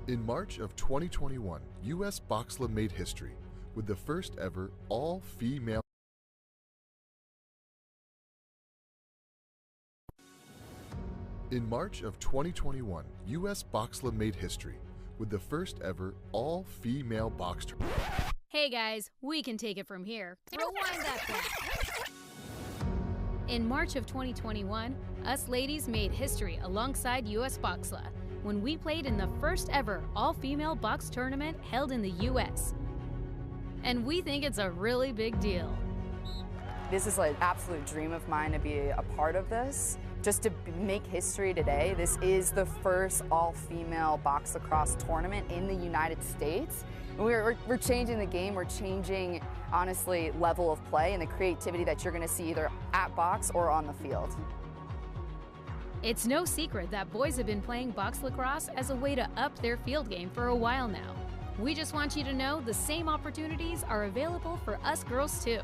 In March of 2021, U.S. BCSWBLL made history with the first ever all-female In March of 2021, U.S. BCSWBLL made history with the first ever all-female box tournament. Hey guys, we can take it from here. Rewind that back. In March of 2021, us ladies made history alongside U.S. BCSWBLL when we played in the first ever all-female box tournament held in the U.S. And we think it's a really big deal. This is an absolute dream of mine to be a part of this. Just to make history today, this is the first all-female box lacrosse tournament in the United States. We're changing the game, we're changing, honestly, level of play and the creativity that you're gonna see either at box or on the field. It's no secret that boys have been playing box lacrosse as a way to up their field game for a while now. We just want you to know the same opportunities are available for us girls too.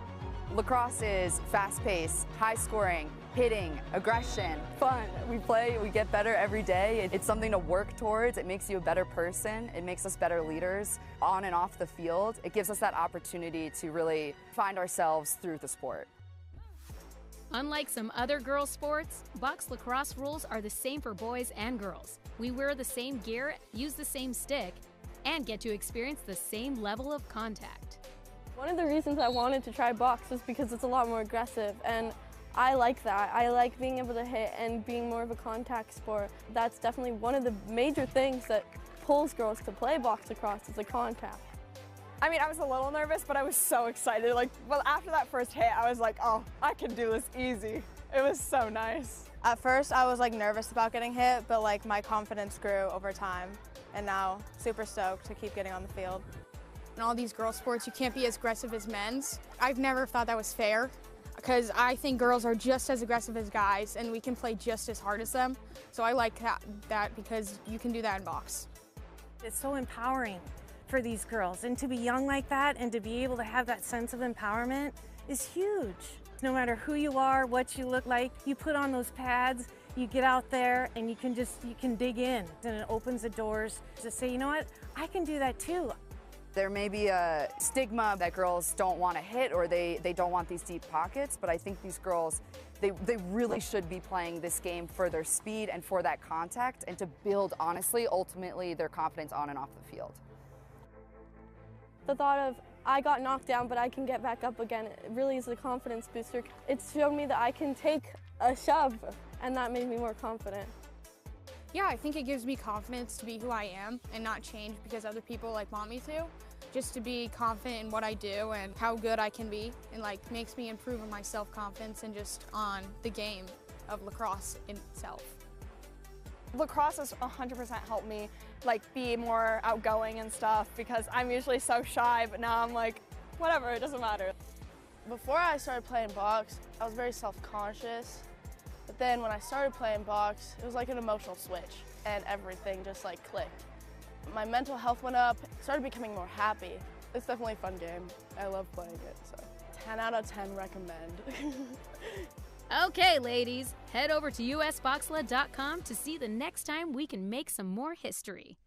Lacrosse is fast-paced, high-scoring, hitting, aggression, fun. We play, we get better every day. It's something to work towards. It makes you a better person. It makes us better leaders on and off the field. It gives us that opportunity to really find ourselves through the sport. Unlike some other girls' sports, box lacrosse rules are the same for boys and girls. We wear the same gear, use the same stick, and get to experience the same level of contact. One of the reasons I wanted to try box is because it's a lot more aggressive, and I like that. I like being able to hit and being more of a contact sport. That's definitely one of the major things that pulls girls to play box lacrosse is the contact. I mean, I was a little nervous, but I was so excited. Well, after that first hit, I was like, oh, I can do this easy. It was so nice. At first, I was nervous about getting hit, but my confidence grew over time, and now super stoked to keep getting on the field. In all these girl sports, you can't be as aggressive as men's. I've never thought that was fair, because I think girls are just as aggressive as guys, and we can play just as hard as them. So I like that because you can do that in box. It's so empowering for these girls, and to be young like that and to be able to have that sense of empowerment is huge. No matter who you are, what you look like, you put on those pads, you get out there and you can dig in, and it opens the doors to say, you know what, I can do that too. There may be a stigma that girls don't want to hit or they don't want these deep pockets, but I think these girls, they really should be playing this game for their speed and for that contact and to build, honestly, ultimately, their confidence on and off the field. The thought of, I got knocked down, but I can get back up again, it really is a confidence booster. It's shown me that I can take a shove, and that made me more confident. Yeah, I think it gives me confidence to be who I am and not change because other people want me to. Just to be confident in what I do and how good I can be, and makes me improve on my self-confidence and just on the game of lacrosse itself. Lacrosse has 100% helped me be more outgoing and stuff because I'm usually so shy, but now I'm whatever, it doesn't matter. Before I started playing box, I was very self-conscious. But then when I started playing box, it was like an emotional switch and everything just clicked. My mental health went up, started becoming more happy. It's definitely a fun game. I love playing it, so 10 out of 10 recommend. Okay, ladies, head over to usboxla.com to see the next time we can make some more history.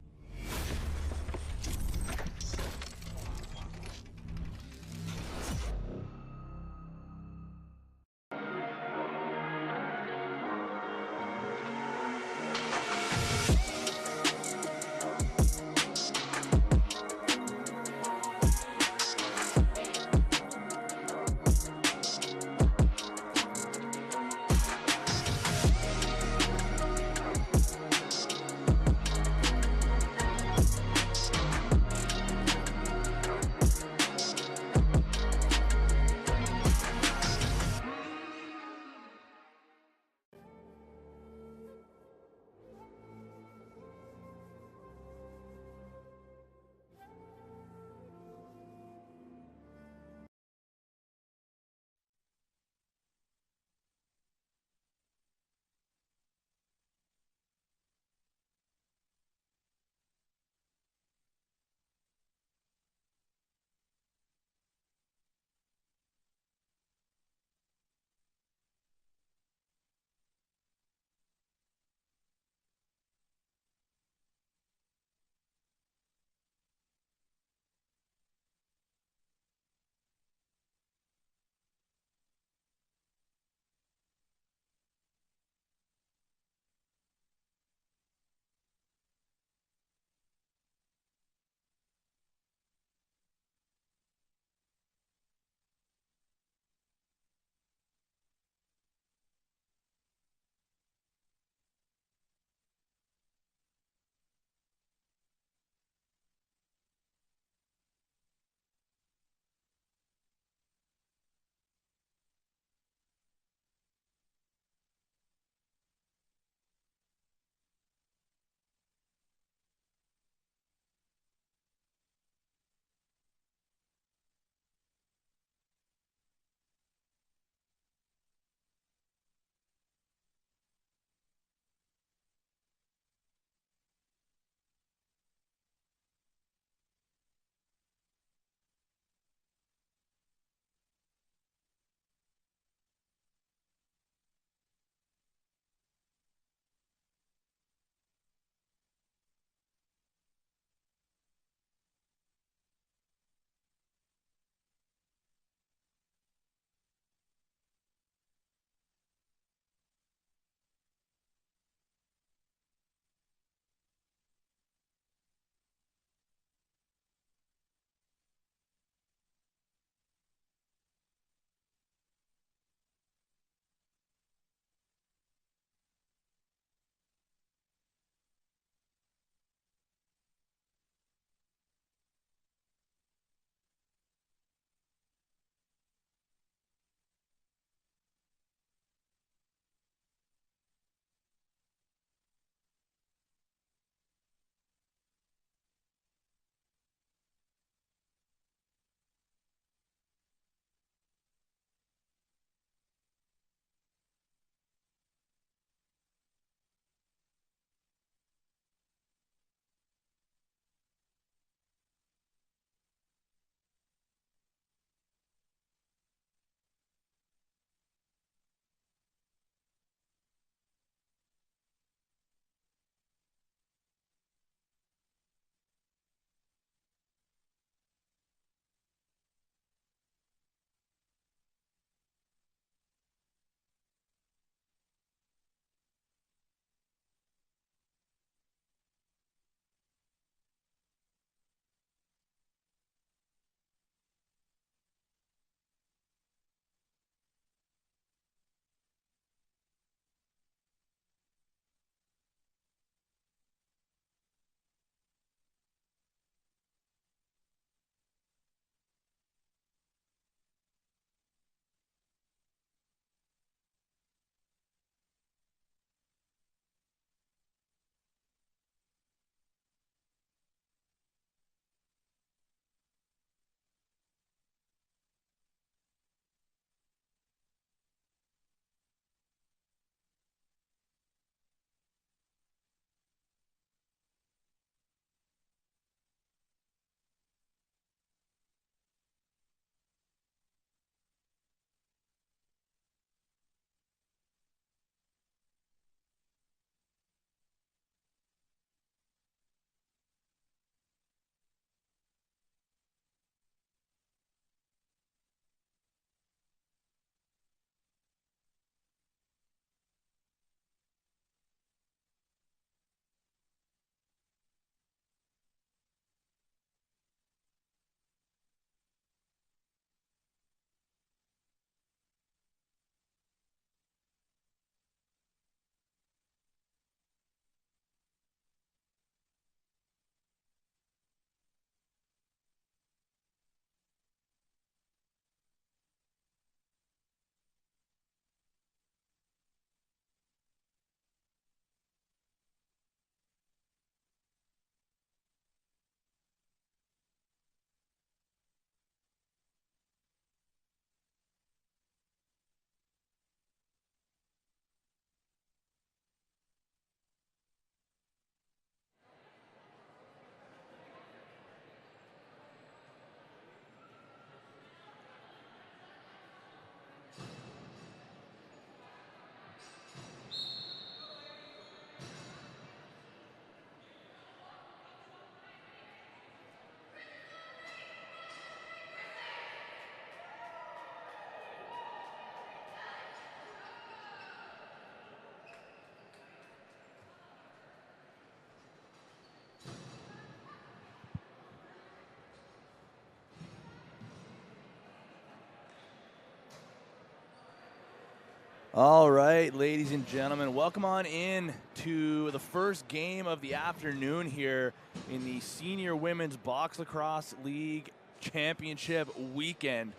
All right, ladies and gentlemen, welcome on in to the first game of the afternoon here in the Senior Women's Box Lacrosse League Championship weekend.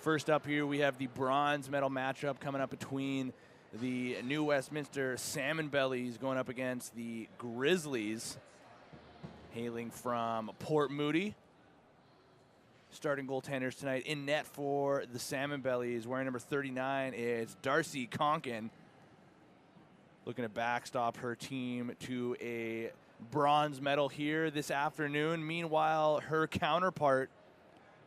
First up here, we have the bronze medal matchup coming up between the New Westminster Salmon Bellies going up against the Grizzlies, hailing from Port Moody. Starting goaltenders tonight in net for the Salmon Bellies, wearing number 39, is Darcy Conkin, looking to backstop her team to a bronze medal here this afternoon. Meanwhile, her counterpart,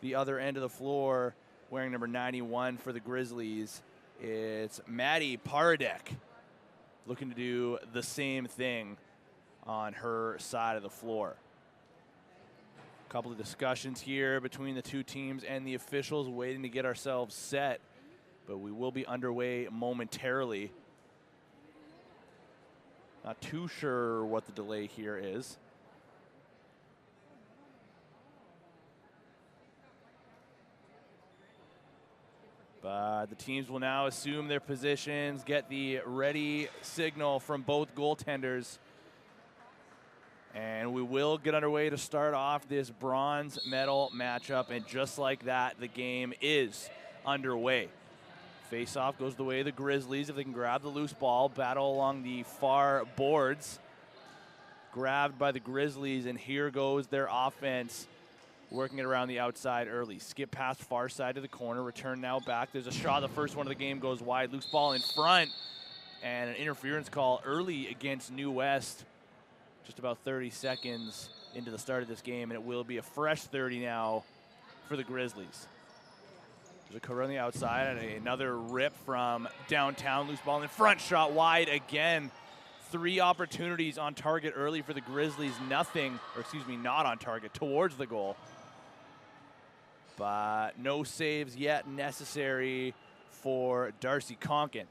the other end of the floor, wearing number 91 for the Grizzlies, it's Maddie Paradek, looking to do the same thing on her side of the floor. Couple of discussions here between the two teams and the officials, waiting to get ourselves set, but we will be underway momentarily. Not too sure what the delay here is. But the teams will now assume their positions, get the ready signal from both goaltenders. And we will get underway to start off this bronze medal matchup. And just like that, the game is underway. Face-off goes the way of the Grizzlies. If they can grab the loose ball, battle along the far boards. Grabbed by the Grizzlies, and here goes their offense, working it around the outside early. Skip past far side to the corner, return now back. There's a shot. The first one of the game goes wide. Loose ball in front, and an interference call early against New West. Just about 30 seconds into the start of this game, and it will be a fresh 30 now for the Grizzlies. There's a cover on the outside, and another rip from downtown. Loose ball in front, shot wide again. 3 opportunities on target early for the Grizzlies. Nothing, or excuse me, not on target, towards the goal. But no saves yet necessary for Darcy Conkin.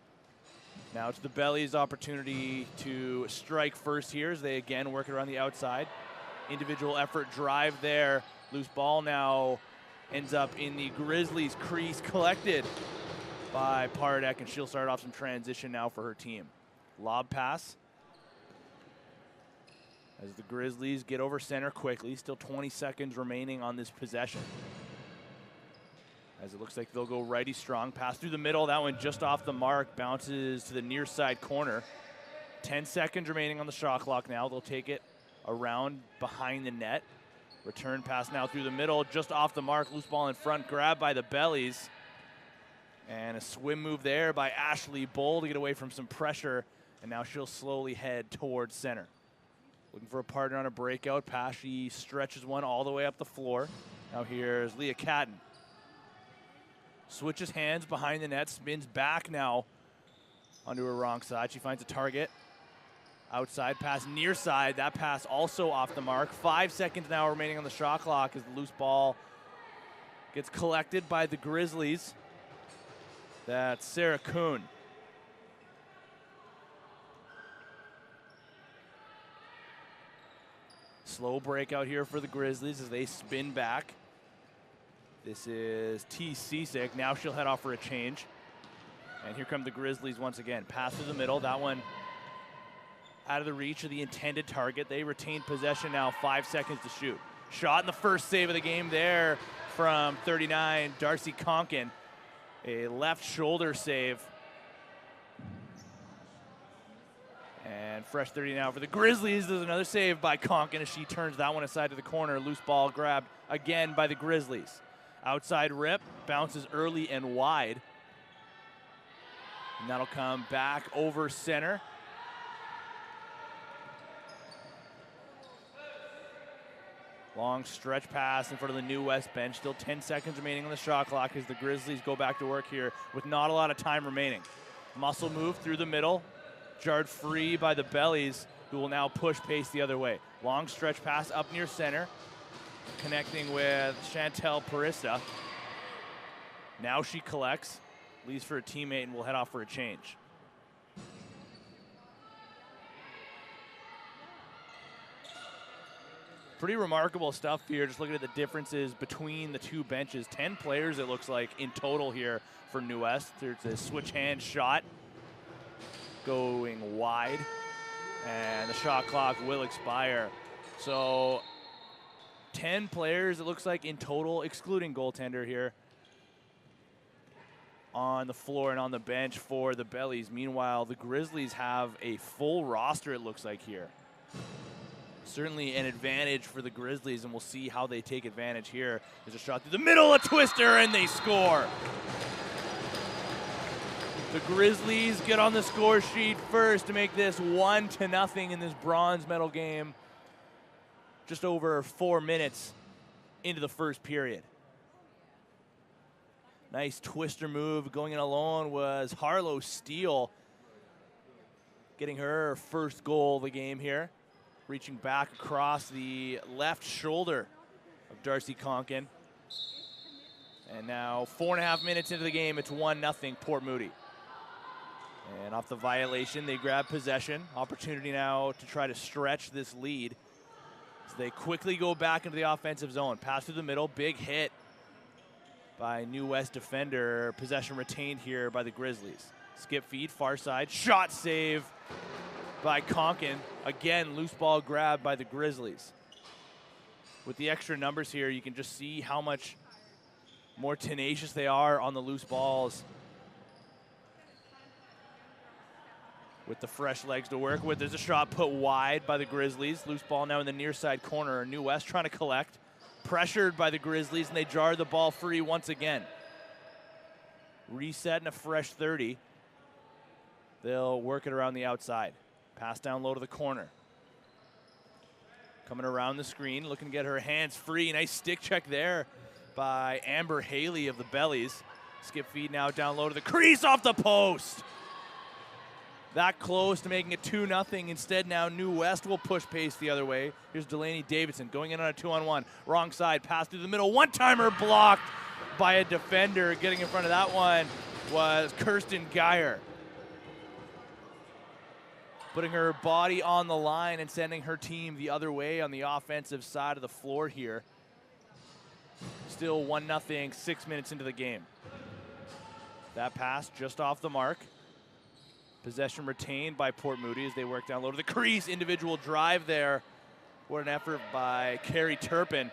Now it's the Bellies' opportunity to strike first here as they again work it around the outside. Individual effort drive there. Loose ball now ends up in the Grizzlies' crease, collected by Paradek, and she'll start off some transition now for her team. Lob pass as the Grizzlies get over center quickly. Still 20 seconds remaining on this possession, as it looks like they'll go righty strong. Pass through the middle, that one just off the mark, bounces to the near side corner. 10 seconds remaining on the shot clock now. They'll take it around behind the net. Return pass now through the middle, just off the mark. Loose ball in front, grabbed by the Bellies. And a swim move there by Ashley Bull to get away from some pressure. And now she'll slowly head towards center. Looking for a partner on a breakout pass. She stretches one all the way up the floor. Now here's Leah Catton. Switches hands behind the net, spins back now onto her wrong side. She finds a target. Outside pass, near side. That pass also off the mark. 5 seconds now remaining on the shot clock as the loose ball gets collected by the Grizzlies. That's Sarah Kuhn. Slow breakout here for the Grizzlies as they spin back. This is T. Cisick. Now she'll head off for a change. And here come the Grizzlies once again. Pass through the middle. That one out of the reach of the intended target. They retain possession now. 5 seconds to shoot. Shot in the first save of the game there from 39, Darcy Conkin. A left shoulder save. And fresh 30 now for the Grizzlies. There's another save by Conkin as she turns that one aside to the corner. Loose ball grabbed again by the Grizzlies. Outside rip, bounces early and wide. And that'll come back over center. Long stretch pass in front of the New West bench. Still 10 seconds remaining on the shot clock as the Grizzlies go back to work here with not a lot of time remaining. Muscle move through the middle. Jarred free by the Bellies, who will now push pace the other way. Long stretch pass up near center. Connecting with Chantel Parista. Now she collects, leaves for a teammate, and will head off for a change. Pretty remarkable stuff here, just looking at the differences between the two benches. 10 players, it looks like, in total here for New West. There's a switch hand shot going wide, and the shot clock will expire. So 10 players, it looks like, in total, excluding goaltender here, on the floor and on the bench for the Bellies. Meanwhile, the Grizzlies have a full roster, it looks like, here. Certainly an advantage for the Grizzlies, and we'll see how they take advantage here. There's a shot through the middle, a twister, and they score. The Grizzlies get on the score sheet first to make this 1-0 in this bronze medal game. Just over 4 minutes into the first period. Nice twister move. Going in alone was Harlow Steele, getting her first goal of the game here. Reaching back across the left shoulder of Darcy Conkin. And now 4.5 minutes into the game, it's 1-0 Port Moody. And off the violation, they grab possession. Opportunity now to try to stretch this lead. So they quickly go back into the offensive zone. Pass through the middle, big hit by New West defender. Possession retained here by the Grizzlies. Skip feed, far side, shot save by Conkin. Again, loose ball grab by the Grizzlies. With the extra numbers here, you can just see how much more tenacious they are on the loose balls. With the fresh legs to work with. There's a shot put wide by the Grizzlies. Loose ball now in the near side corner. New West trying to collect. Pressured by the Grizzlies, and they jar the ball free once again. Reset in a fresh 30. They'll work it around the outside. Pass down low to the corner. Coming around the screen, looking to get her hands free. Nice stick check there by Amber Haley of the Bellies. Skip feed now down low to the crease, off the post. That close to making it 2-0. Instead, now New West will push pace the other way. Here's Delaney Davidson going in on a 2-on-1. Wrong side, pass through the middle. One-timer blocked by a defender. Getting in front of that one was Kirsten Geyer. Putting her body on the line and sending her team the other way on the offensive side of the floor here. Still 1-0, 6 minutes into the game. That pass just off the mark. Possession retained by Port Moody as they work down low to the crease. Individual drive there. What an effort by Carrie Turpin.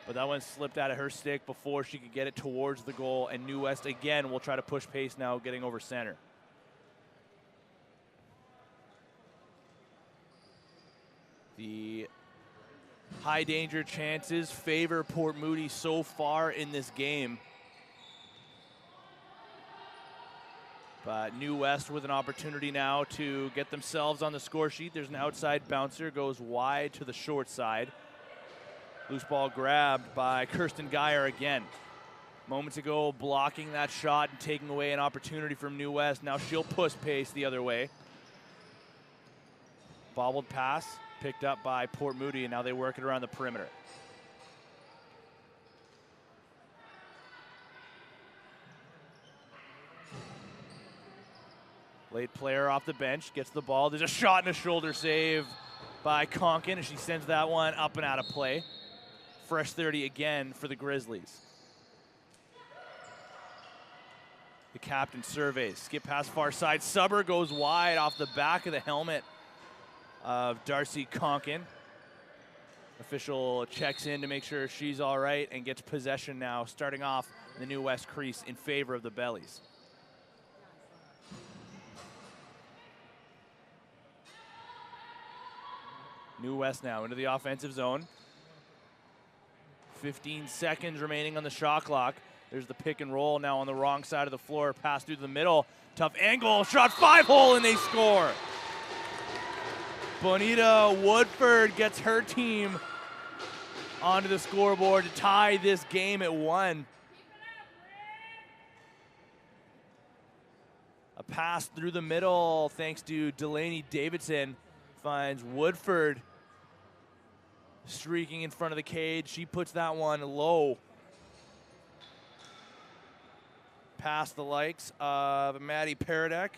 But that one slipped out of her stick before she could get it towards the goal. And New West again will try to push pace now, getting over center. The high danger chances favor Port Moody so far in this game. But New West with an opportunity now to get themselves on the score sheet. There's an outside bouncer, goes wide to the short side. Loose ball grabbed by Kirsten Geyer again. Moments ago, blocking that shot and taking away an opportunity from New West. Now she'll push pace the other way. Bobbled pass, picked up by Port Moody, and now they work it around the perimeter. Late player off the bench, gets the ball. There's a shot and a shoulder save by Conkin, and she sends that one up and out of play. Fresh 30 again for the Grizzlies. The captain surveys. Skip pass far side. Subber goes wide off the back of the helmet of Darcy Conkin. Official checks in to make sure she's all right and gets possession now, starting off the New West crease in favor of the Bellies. New West now into the offensive zone. 15 seconds remaining on the shot clock. There's the pick and roll now on the wrong side of the floor. Pass through the middle. Tough angle. Shot 5-hole and they score. Bonita Woodford gets her team onto the scoreboard to tie this game at 1. A pass through the middle thanks to Delaney Davidson finds Woodford streaking in front of the cage. She puts that one low. Past the likes of Maddie Paradek.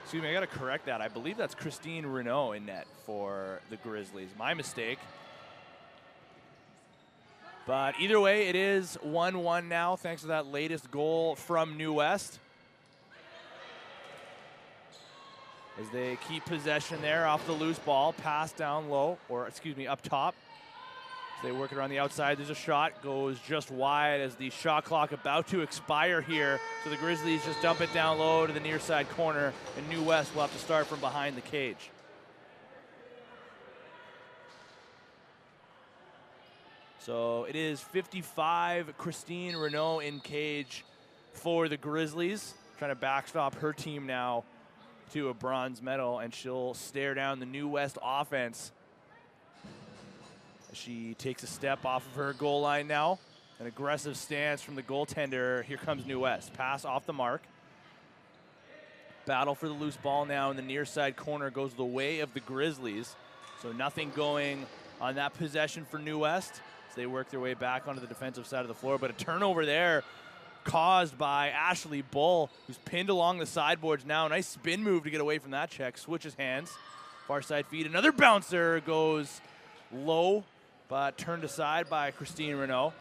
Excuse me, I got to correct that. I believe that's Christine Renault in net for the Grizzlies. My mistake. But either way, it is 1-1 now, thanks to that latest goal from New West. As they keep possession there off the loose ball, pass down low, or excuse me, up top. As they work it around the outside, there's a shot, goes just wide as the shot clock about to expire here. So the Grizzlies just dump it down low to the near side corner, and New West will have to start from behind the cage. So it is 55, Christine Renault in cage for the Grizzlies, trying to backstop her team now to a bronze medal, and she'll stare down the New West offense. She takes a step off of her goal line now. An aggressive stance from the goaltender. Here comes New West. Pass off the mark. Battle for the loose ball now in the near side corner goes the way of the Grizzlies. So nothing going on that possession for New West. They work their way back onto the defensive side of the floor, but a turnover there caused by Ashley Bull, who's pinned along the sideboards now. Nice spin move to get away from that check. Switches hands. Far side feed. Another bouncer goes low, but turned aside by Christine Renault.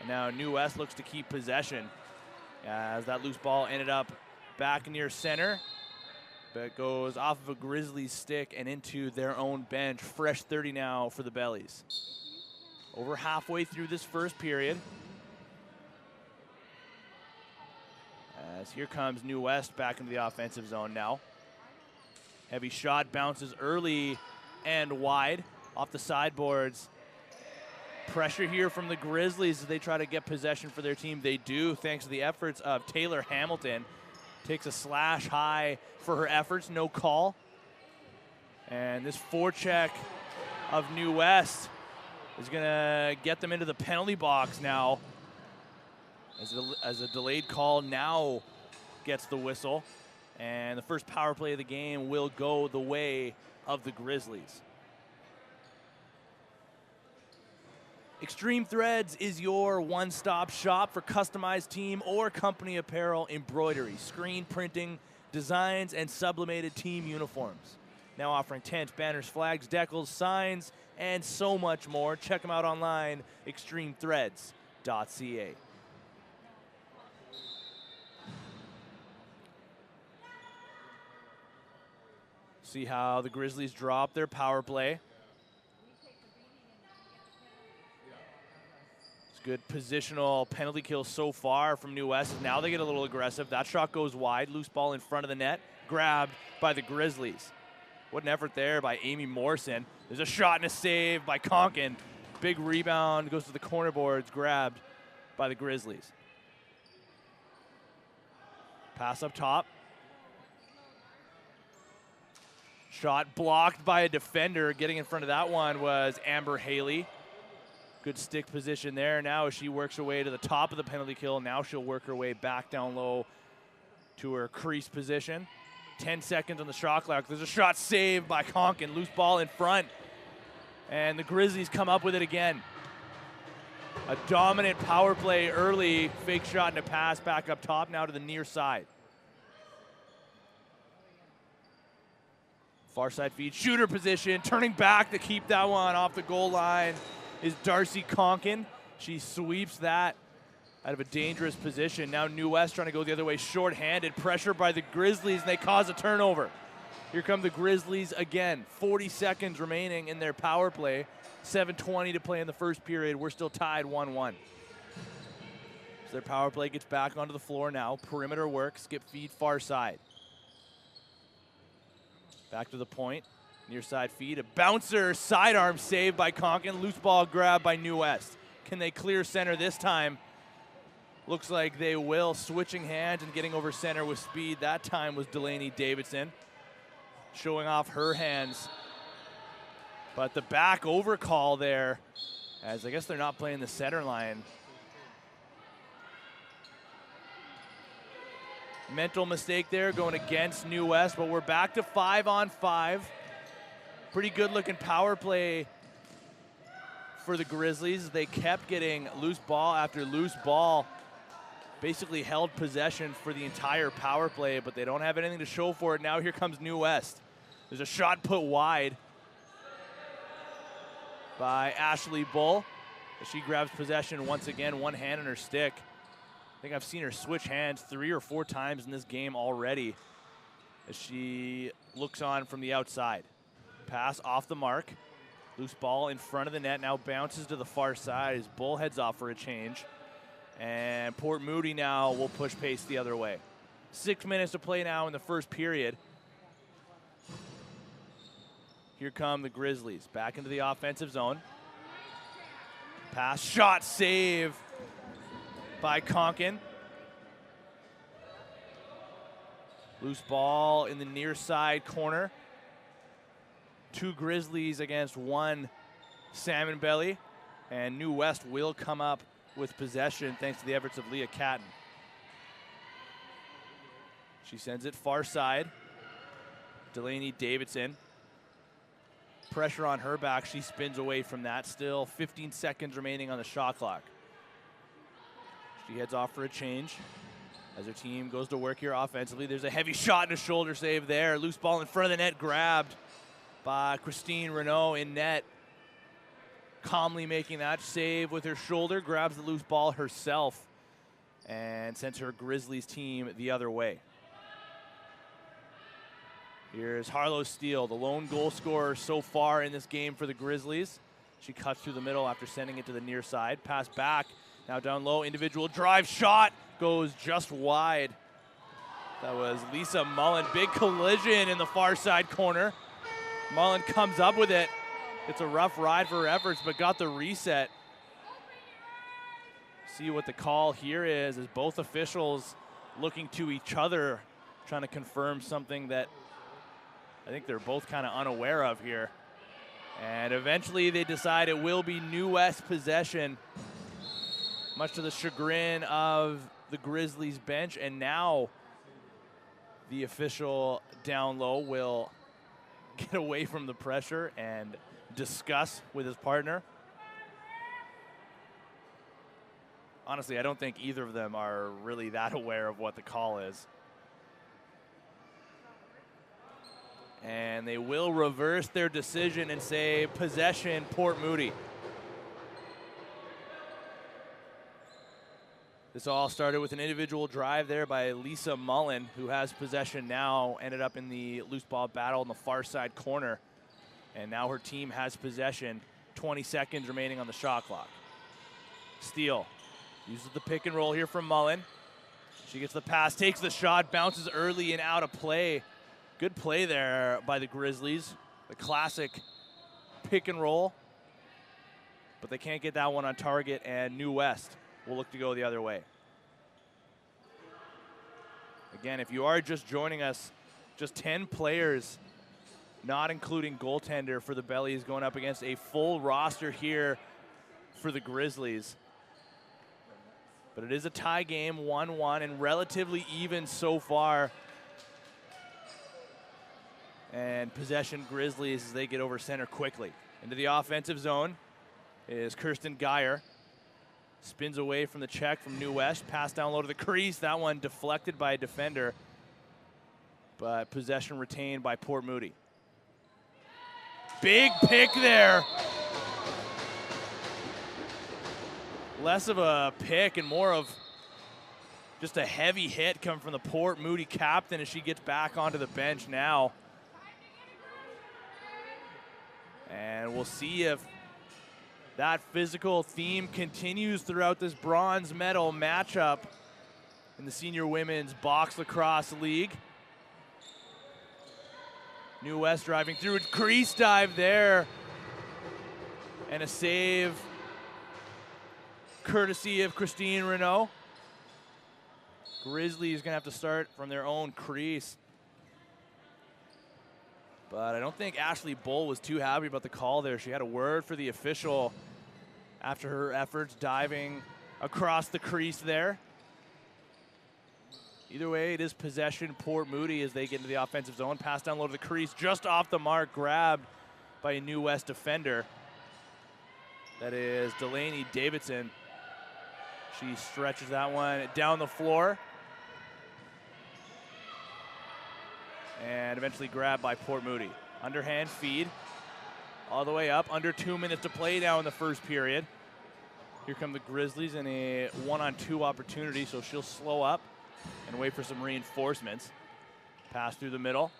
And now New West looks to keep possession as that loose ball ended up back near center. But it goes off of a Grizzlies stick and into their own bench. Fresh 30 now for the Bellies. Over halfway through this first period. As here comes New West back into the offensive zone now. Heavy shot bounces early and wide off the sideboards. Pressure here from the Grizzlies as they try to get possession for their team. They do, thanks to the efforts of Taylor Hamilton. Takes a slash high for her efforts, no call. And this forecheck of New West is gonna get them into the penalty box now. As a delayed call now gets the whistle. And the first power play of the game will go the way of the Grizzlies. Extreme Threads is your one-stop shop for customized team or company apparel, embroidery, screen printing, designs, and sublimated team uniforms. Now offering tents, banners, flags, decals, signs, and so much more. Check them out online, extremethreads.ca. See how the Grizzlies drop their power play. Good positional penalty kill so far from New West. Now they get a little aggressive. That shot goes wide. Loose ball in front of the net. Grabbed by the Grizzlies. What an effort there by Amy Morrison. There's a shot and a save by Conkin. Big rebound. Goes to the corner boards. Grabbed by the Grizzlies. Pass up top. Shot blocked by a defender. Getting in front of that one was Amber Haley. Good stick position there. Now as she works her way to the top of the penalty kill, now she'll work her way back down low to her crease position. 10 seconds on the shot clock. There's a shot saved by Conkin. Loose ball in front. And the Grizzlies come up with it again. A dominant power play early. Fake shot and a pass back up top now to the near side. Far side feed, shooter position. Turning back to keep that one off the goal line is Darcy Conkin. She sweeps that out of a dangerous position. Now New West trying to go the other way, short-handed. Pressure by the Grizzlies, and they cause a turnover. Here come the Grizzlies again. 40 seconds remaining in their power play. 7:20 to play in the first period. We're still tied 1-1. So their power play gets back onto the floor now. Perimeter work, skip feed far side. Back to the point. Near side feed, a bouncer, sidearm save by Conkin. Loose ball grab by New West. Can they clear center this time? Looks like they will. Switching hands and getting over center with speed. That time was Delaney Davidson. Showing off her hands. But the back over call there, as I guess they're not playing the center line. Mental mistake there going against New West, but we're back to 5-on-5. Pretty good looking power play for the Grizzlies. They kept getting loose ball after loose ball basically held possession for the entire power play, but they don't have anything to show for it. Now here comes New West. There's a shot put wide by Ashley Bull. She grabs possession once again, one hand on her stick. I think I've seen her switch hands 3 or 4 times in this game already as she looks on from the outside. Pass off the mark. Loose ball in front of the net, now bounces to the far side as Bull heads off for a change. And Port Moody now will push pace the other way. 6 minutes to play now in the first period. Here come the Grizzlies, back into the offensive zone. Pass, shot, save by Konkin. Loose ball in the near side corner. 2 Grizzlies against 1 Salmon Belly. And New West will come up with possession thanks to the efforts of Leah Catton. She sends it far side. Delaney Davidson. Pressure on her back. She spins away from that. Still 15 seconds remaining on the shot clock. She heads off for a change as her team goes to work here offensively. There's a heavy shot and a shoulder save there. Loose ball in front of the net, grabbed by Christine Renault in net. Calmly making that save with her shoulder, grabs the loose ball herself and sends her Grizzlies team the other way. Here's Harlow Steele, the lone goal scorer so far in this game for the Grizzlies. She cuts through the middle after sending it to the near side. Pass back, now down low, individual drive shot, goes just wide. That was Lisa Mullen. Big collision in the far side corner. Mullen comes up with it. It's a rough ride for her efforts, but got the reset. See what the call here is as both officials looking to each other, trying to confirm something that I think they're both kind of unaware of here. And eventually they decide it will be New West possession, much to the chagrin of the Grizzlies bench. And now the official down low will get away from the pressure and discuss with his partner. Honestly, I don't think either of them are really that aware of what the call is. And they will reverse their decision and say possession, Port Moody. This all started with an individual drive there by Lisa Mullen, who has possession now, ended up in the loose ball battle in the far side corner. And now her team has possession, 20 seconds remaining on the shot clock. Steele uses the pick and roll here from Mullen. She gets the pass, takes the shot, bounces early and out of play. Good play there by the Grizzlies. The classic pick and roll. But they can't get that one on target, and New West will look to go the other way. Again, if you are just joining us, just 10 players, not including goaltender for the Bellies, going up against a full roster here for the Grizzlies. But it is a tie game, 1-1, and relatively even so far. And possession Grizzlies as they get over center quickly. Into the offensive zone is Kirsten Geyer. Spins away from the check from New West. Pass down low to the crease. That one deflected by a defender. But possession retained by Port Moody. Big pick there. Less of a pick and more of just a heavy hit come from the Port Moody captain as she gets back onto the bench now. And we'll see if that physical theme continues throughout this bronze medal matchup in the Senior Women's Box Lacrosse League. New West driving through, crease dive there. And a save courtesy of Christine Renault. Grizzlies gonna have to start from their own crease. But I don't think Ashley Bull was too happy about the call there. She had a word for the official after her efforts diving across the crease there. Either way, it is possession Port Moody as they get into the offensive zone. Pass down low to the crease, just off the mark, grabbed by a New West defender. That is Delaney Davidson. She stretches that one down the floor. And eventually grabbed by Port Moody. Underhand feed all the way up. Under 2 minutes to play now in the first period. Here come the Grizzlies in a 1-on-2 opportunity, so she'll slow up and wait for some reinforcements. Pass through the middle.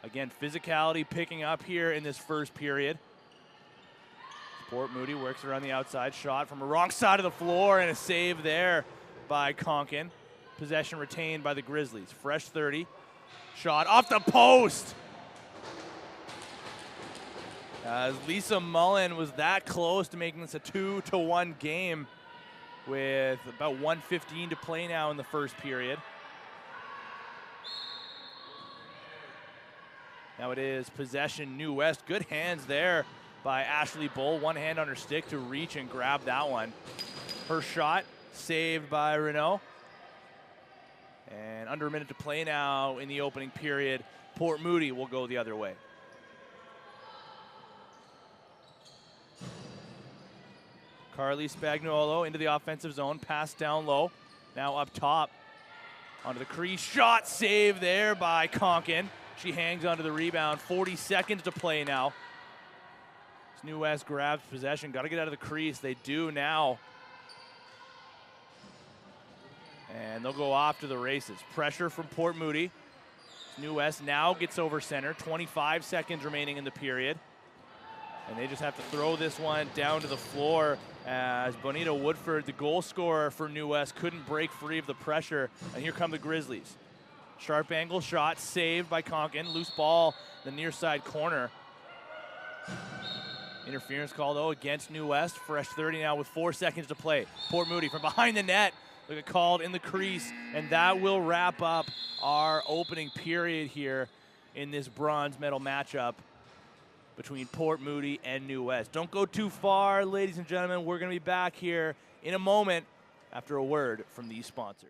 Again, physicality picking up here in this first period. Port Moody works around the outside. Shot from the wrong side of the floor and a save there by Konkin. Possession retained by the Grizzlies. Fresh 30. Shot off the post. As Lisa Mullen was that close to making this a 2-1 game with about 1:15 to play now in the first period. Now it is possession New West. Good hands there by Ashley Bull. One hand on her stick to reach and grab that one. Her shot saved by Renault. And under a minute to play now in the opening period. Port Moody will go the other way. Carly Spagnuolo into the offensive zone. Pass down low. Now up top. Onto the crease. Shot save there by Konkin. She hangs onto the rebound. 40 seconds to play now. As New West grabs possession. Got to get out of the crease. They do now. And they'll go off to the races. Pressure from Port Moody. New West now gets over center. 25 seconds remaining in the period. And they just have to throw this one down to the floor as Bonita Woodford, the goal scorer for New West, couldn't break free of the pressure. And here come the Grizzlies. Sharp angle shot saved by Konkin. Loose ball, the near side corner. Interference call, though, against New West. Fresh 30 now with 4 seconds to play. Port Moody from behind the net. Look at called in the crease. And that will wrap up our opening period here in this bronze medal matchup between Port Moody and New West. Don't go too far, ladies and gentlemen. We're going to be back here in a moment after a word from these sponsors.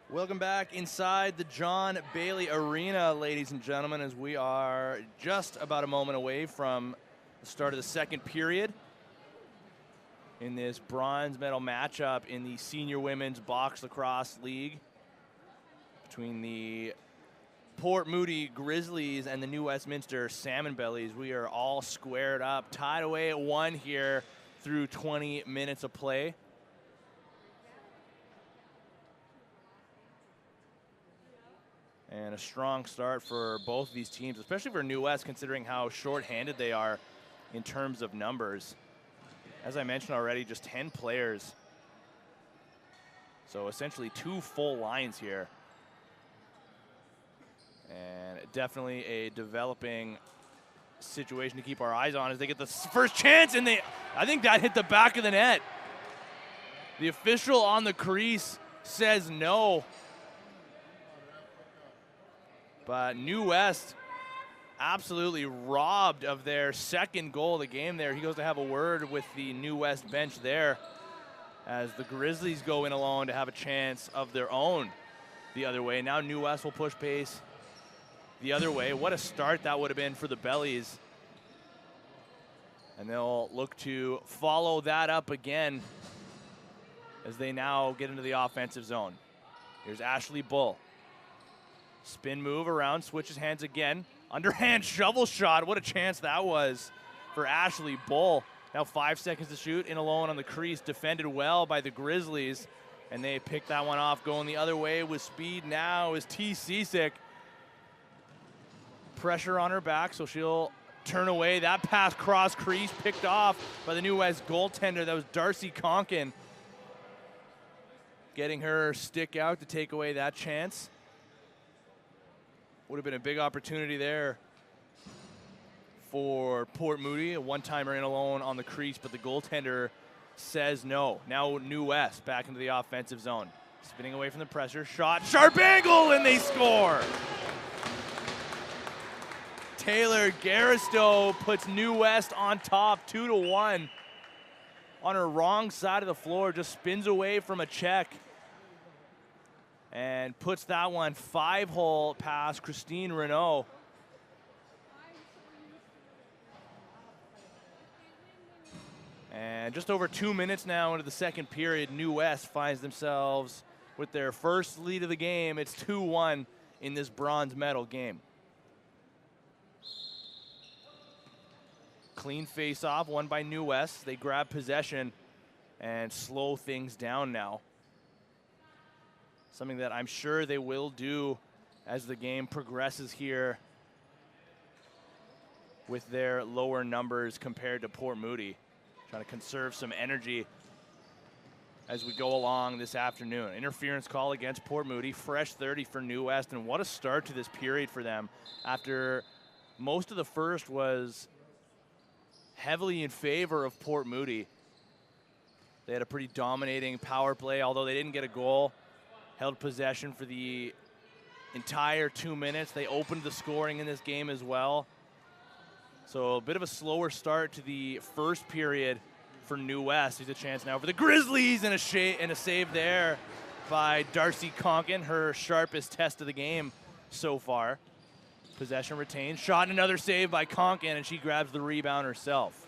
Welcome back inside the John Bailey Arena, ladies and gentlemen, as we are just about a moment away from the start of the second period in this bronze medal matchup in the Senior Women's Box Lacrosse League between the Port Moody Grizzlies and the New Westminster Salmon Bellies. We are all squared up, tied away at 1 here through 20 minutes of play. And a strong start for both of these teams, especially for New West, considering how short-handed they are in terms of numbers. As I mentioned already, just 10 players. So essentially 2 full lines here. And definitely a developing situation to keep our eyes on as they get the first chance, and I think that hit the back of the net. The official on the crease says no. But New West absolutely robbed of their second goal of the game there. He goes to have a word with the New West bench there as the Grizzlies go in alone to have a chance of their own the other way. Now New West will push pace the other way. What a start that would have been for the Bellies. And they'll look to follow that up again as they now get into the offensive zone. Here's Ashley Bull. Spin move around, switches hands again. Underhand shovel shot. What a chance that was for Ashley Bull. Now 5 seconds to shoot, in alone on the crease. Defended well by the Grizzlies. And they pick that one off. Going the other way with speed now is T. Cisick. Pressure on her back, so she'll turn away. That pass cross crease picked off by the New West goaltender. That was Darcy Conkin. Getting her stick out to take away that chance. Would have been a big opportunity there for Port Moody. A one-timer in alone on the crease, but the goaltender says no. Now New West back into the offensive zone. Spinning away from the pressure. Shot, sharp angle, and they score. Taylor Garisto puts New West on top, 2-1. On her wrong side of the floor, just spins away from a check. And puts that one 5-hole past Christine Renault. And just over 2 minutes now into the second period, New West finds themselves with their first lead of the game. It's 2-1 in this bronze medal game. Clean face-off, won by New West. They grab possession and slow things down now. Something that I'm sure they will do as the game progresses here with their lower numbers compared to Port Moody. Trying to conserve some energy as we go along this afternoon. Interference call against Port Moody. Fresh 30 for New West, and what a start to this period for them after most of the first was heavily in favor of Port Moody. They had a pretty dominating power play, although they didn't get a goal. Held possession for the entire 2 minutes. They opened the scoring in this game as well. So a bit of a slower start to the first period for New West. There's a chance now for the Grizzlies, and a save there by Darcy Conkin, her sharpest test of the game so far. Possession retained. Shot and another save by Conkin, and she grabs the rebound herself.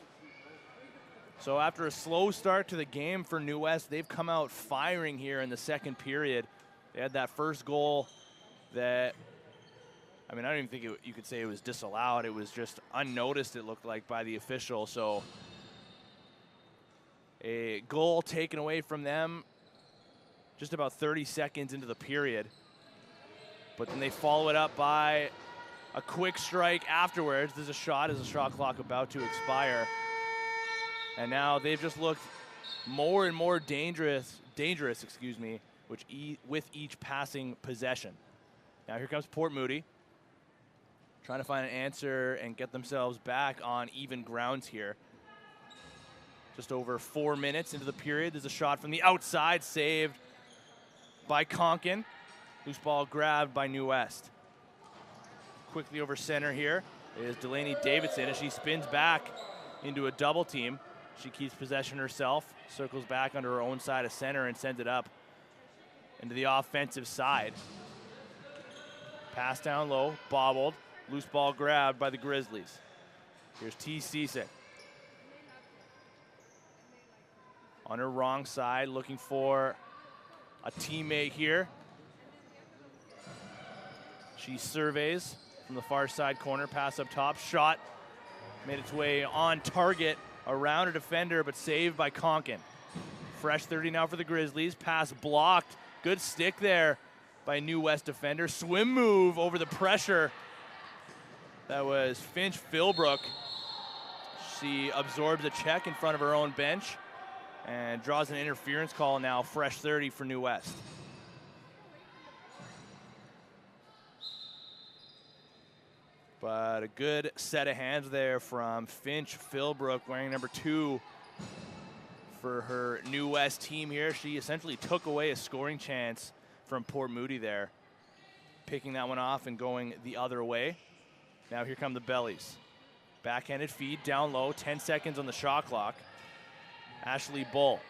So after a slow start to the game for New West, they've come out firing here in the second period. They had that first goal that, I mean, I don't even think you could say it was disallowed. It was just unnoticed, it looked like, by the official. So a goal taken away from them just about 30 seconds into the period. But then they follow it up by a quick strike afterwards. There's a shot as the shot clock about to expire. And now they've just looked more and more dangerous, with each passing possession. Now here comes Port Moody, trying to find an answer and get themselves back on even grounds here. Just over 4 minutes into the period, there's a shot from the outside, saved by Conkin. Loose ball grabbed by New West. Quickly over center here is Delaney Davidson, and she spins back into a double team. She keeps possession herself, circles back under her own side of center and sends it up into the offensive side. Pass down low, bobbled, loose ball grabbed by the Grizzlies. Here's T. Cisic. On her wrong side, looking for a teammate here. She surveys from the far side corner, pass up top, shot, made its way on target around a defender, but saved by Conkin. Fresh 30 now for the Grizzlies, pass blocked, good stick there by New West defender. Swim move over the pressure. That was Finch Philbrook. She absorbs a check in front of her own bench and draws an interference call now, fresh 30 for New West. But a good set of hands there from Finch Philbrook, wearing number 2 for her New West team here. She essentially took away a scoring chance from Port Moody there, picking that one off and going the other way. Now here come the Bellies. Backhanded feed down low, 10 seconds on the shot clock. Ashley Bull,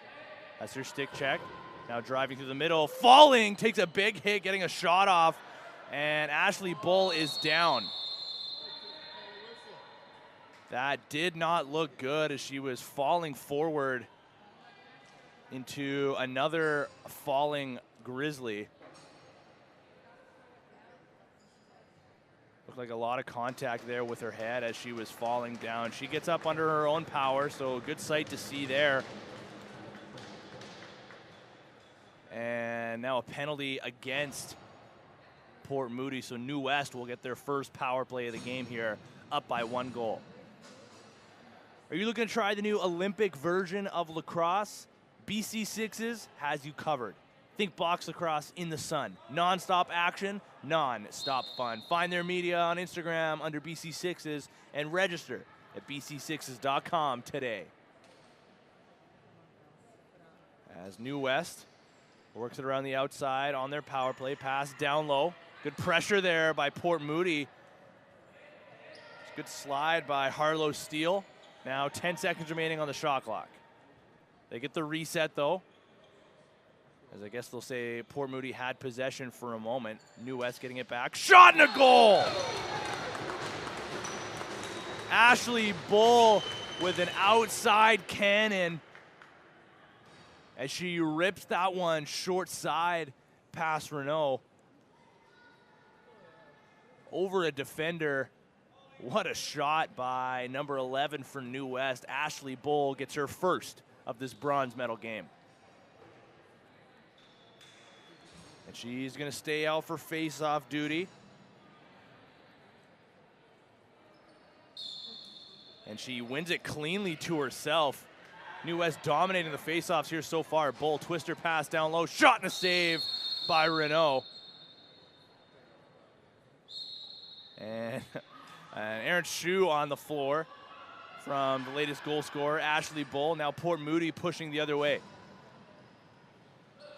that's her stick check. Now driving through the middle, falling, takes a big hit, getting a shot off, and Ashley Bull is down. That did not look good as she was falling forward into another falling Grizzly. Looked like a lot of contact there with her head as she was falling down. She gets up under her own power, so a good sight to see there. And now a penalty against Port Moody, so New West will get their first power play of the game here, up by 1 goal. Are you looking to try the new Olympic version of lacrosse? BC6s has you covered. Think box lacrosse in the sun. Non-stop action, non-stop fun. Find their media on Instagram under BC6s and register at bc6s.com today. As New West works it around the outside on their power play, pass down low. Good pressure there by Port Moody. Good slide by Harlow Steele. Now 10 seconds remaining on the shot clock. They get the reset though, as I guess they'll say Port Moody had possession for a moment. New West getting it back. Shot and a goal! Ashley Bull with an outside cannon as she rips that one short side past Renault. Over a defender. What a shot by number 11 for New West. Ashley Bull gets her first of this bronze medal game. And she's going to stay out for face-off duty. And she wins it cleanly to herself. New West dominating the face-offs here so far. Bull, twister pass down low, shot and a save by Renault. And Aaron Shue on the floor from the latest goal scorer, Ashley Bull. Now Port Moody pushing the other way.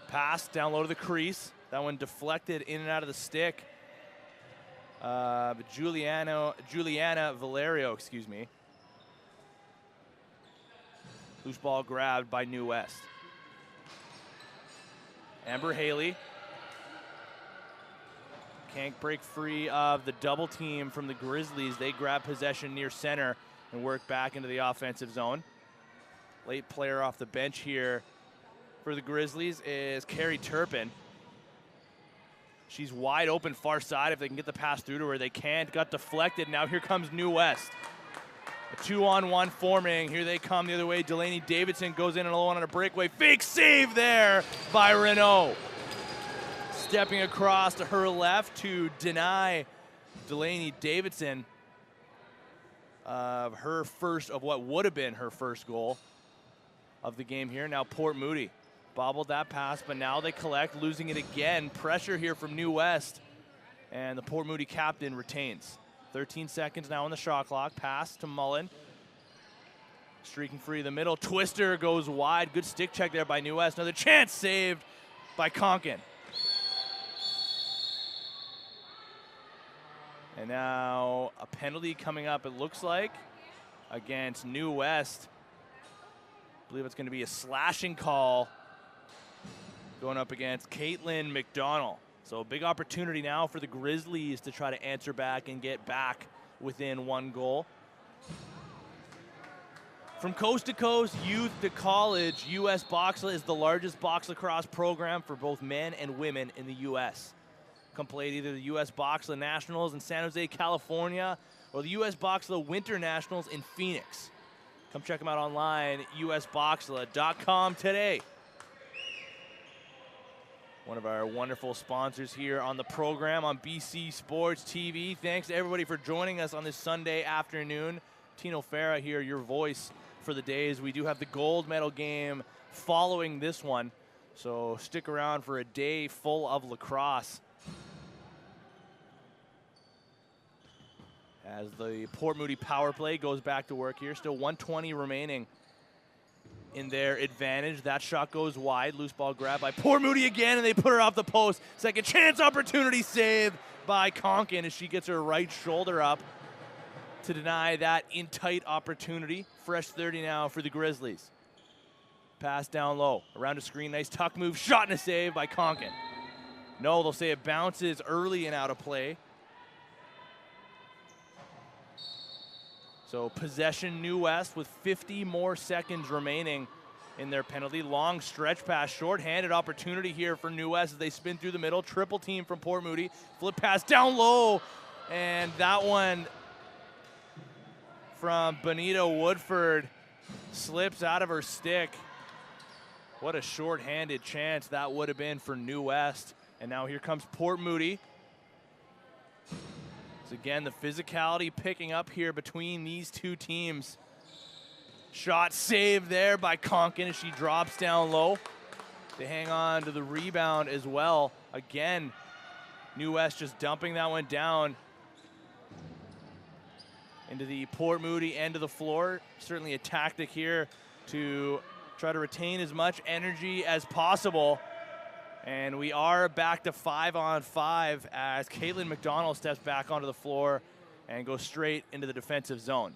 Pass down low to the crease. That one deflected in and out of the stick. Juliana Valerio, excuse me. Loose ball grabbed by New West. Amber Haley can't break free of the double team from the Grizzlies. They grab possession near center and work back into the offensive zone. Late player off the bench here for the Grizzlies is Carrie Turpin. She's wide open far side if they can get the pass through to her. They can't, got deflected. Now here comes New West. A 2-on-1 forming. Here they come the other way. Delaney Davidson goes in and alone on a breakaway. Fake save there by Renault. Stepping across to her left to deny Delaney Davidson of her first, of what would have been her first goal of the game here. Now Port Moody bobbled that pass, but now they collect, losing it again. Pressure here from New West, and the Port Moody captain retains. 13 seconds now on the shot clock. Pass to Mullen. Streaking free the middle. Twister goes wide. Good stick check there by New West. Another chance saved by Conkin. And now a penalty coming up, it looks like, against New West. I believe it's going to be a slashing call going up against Caitlin McDonald. So a big opportunity now for the Grizzlies to try to answer back and get back within 1 goal. From coast to coast, youth to college, U.S. Boxla is the largest box lacrosse program for both men and women in the U.S. Come play at either the U.S. Boxla Nationals in San Jose, California, or the U.S. Boxla Winter Nationals in Phoenix. Come check them out online, usboxla.com today. One of our wonderful sponsors here on the program on BC Sports TV. Thanks to everybody for joining us on this Sunday afternoon. Tino Farah here, your voice for the days. We do have the gold medal game following this one, so stick around for a day full of lacrosse. As the Port Moody power play goes back to work here, still 1:20 remaining in their advantage. That shot goes wide, loose ball grab by Port Moody again, and they put her off the post. Second chance opportunity saved by Conkin as she gets her right shoulder up to deny that in tight opportunity. Fresh 30 now for the Grizzlies. Pass down low, around a screen, nice tuck move, shot and a save by Conkin. No, they'll say it bounces early and out of play. So possession New West with 50 more seconds remaining in their penalty. Long stretch pass, short-handed opportunity here for New West as they spin through the middle. Triple team from Port Moody. Flip pass down low, and that one from Benita Woodford slips out of her stick. What a short-handed chance that would have been for New West. And now here comes Port Moody. Again, the physicality picking up here between these two teams. Shot saved there by Conkin as she drops down low. They hang on to the rebound as well. Again, New West just dumping that one down into the Port Moody end of the floor. Certainly a tactic here to try to retain as much energy as possible. And we are back to 5-on-5 as Caitlin McDonald steps back onto the floor and goes straight into the defensive zone.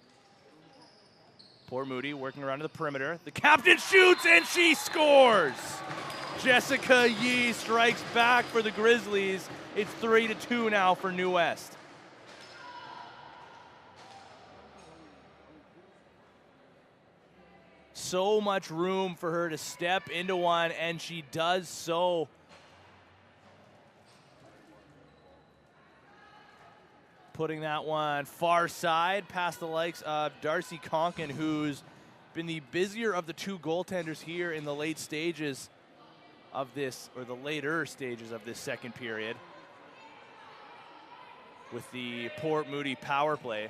Port Moody working around to the perimeter. The captain shoots and she scores! Jessica Yee strikes back for the Grizzlies. It's 3-2 now for New West. So much room for her to step into one, and she does so. Putting that one far side past the likes of Darcy Conkin, who's been the busier of the two goaltenders here in the late stages of this, or the later stages of this second period with the Port Moody power play.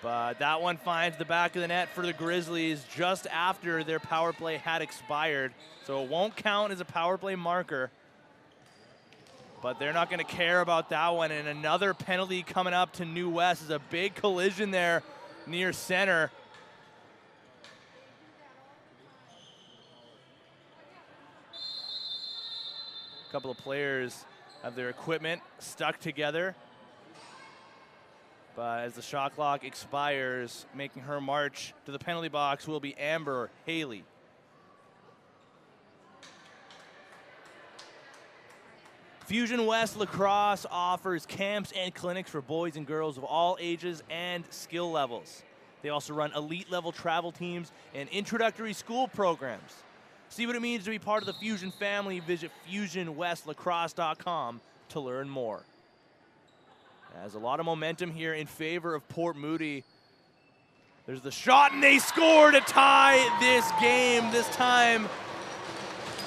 But that one finds the back of the net for the Grizzlies just after their power play had expired. So it won't count as a power play marker. But they're not going to care about that one. And another penalty coming up to New West is a big collision there near center. A couple of players have their equipment stuck together. But as the shot clock expires, making her march to the penalty box will be Amber Haley. Fusion West Lacrosse offers camps and clinics for boys and girls of all ages and skill levels. They also run elite level travel teams and introductory school programs. See what it means to be part of the Fusion family. Visit FusionWestLacrosse.com to learn more. There's a lot of momentum here in favor of Port Moody. There's the shot, and they score to tie this game. This time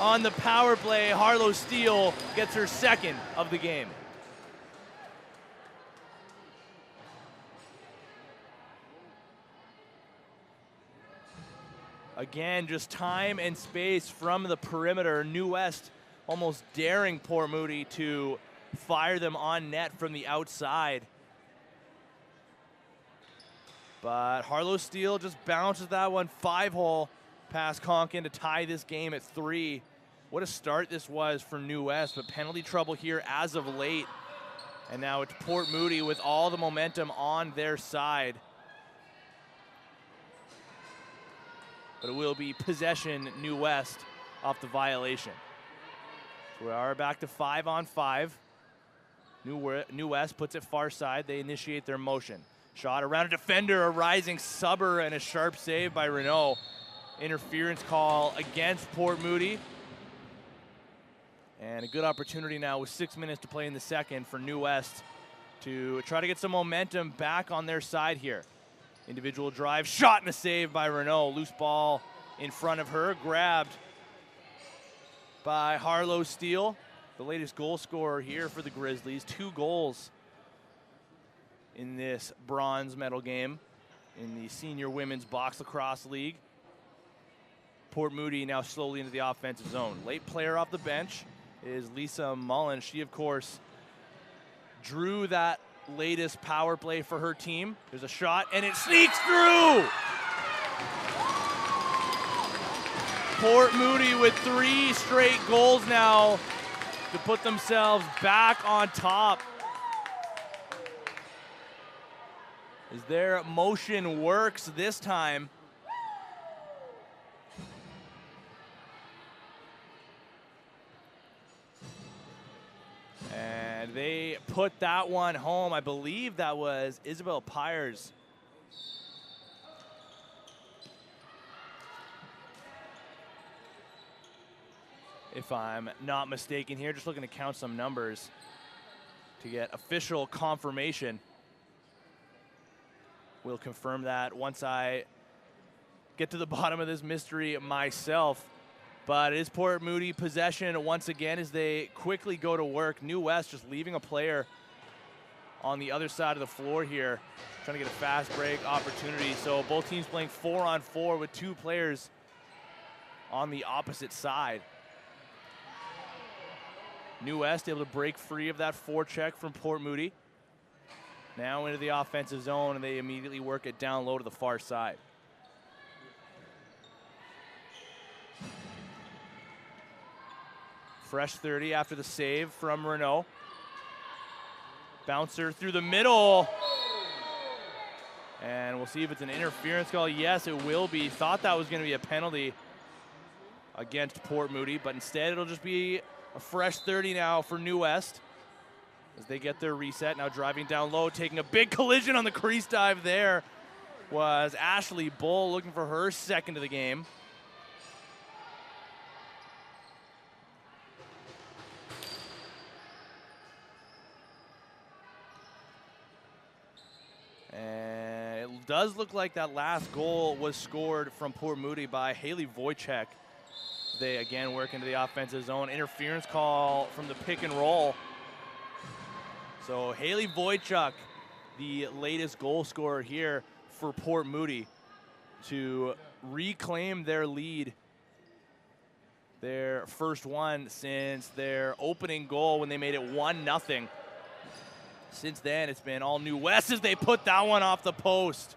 on the power play, Harlow Steele gets her second of the game. Again, just time and space from the perimeter. New West almost daring Port Moody to fire them on net from the outside. But Harlow Steele just bounces that one 5-hole past Conkin to tie this game at 3. What a start this was for New West, but penalty trouble here as of late. And now it's Port Moody with all the momentum on their side. but it will be possession New West off the violation. So we are back to 5-on-5. New West puts it far side. They initiate their motion. Shot around a defender, a rising subber, and a sharp save by Renault. Interference call against Port Moody. And a good opportunity now with 6 minutes to play in the second for New West to try to get some momentum back on their side here. Individual drive, shot and a save by Renault. Loose ball in front of her, grabbed by Harlow Steele, the latest goal scorer here for the Grizzlies. 2 goals in this bronze medal game in the Senior Women's Box Lacrosse League. Port Moody now slowly into the offensive zone. Late player off the bench is Lisa Mullen. She, of course, drew that latest power play for her team. There's a shot, and it sneaks through! Port Moody with 3 straight goals now to put themselves back on top. As their motion works this time. And they put that one home. I believe that was Isabel Pyers. If I'm not mistaken here, just looking to count some numbers to get official confirmation. We'll confirm that once I get to the bottom of this mystery myself. But it is Port Moody possession once again as they quickly go to work. New West just leaving a player on the other side of the floor here, trying to get a fast break opportunity. So both teams playing 4-on-4 with 2 players on the opposite side. New West able to break free of that forecheck from Port Moody. Now into the offensive zone, and they immediately work it down low to the far side. Fresh 30 after the save from Renault. Bouncer through the middle. And we'll see if it's an interference call. Yes, it will be. Thought that was going to be a penalty against Port Moody, but instead it'll just be a fresh 30 now for New West as they get their reset. Now driving down low, taking a big collision on the crease dive there was Ashley Bull, looking for her second of the game. And it does look like that last goal was scored from Port Moody by Haley Wojcik. They again work into the offensive zone. Interference call from the pick and roll. So Haley Wojcik, the latest goal scorer here for Port Moody, to reclaim their lead. Their first one since their opening goal when they made it 1-0. Since then, it's been all New West as they put that one off the post.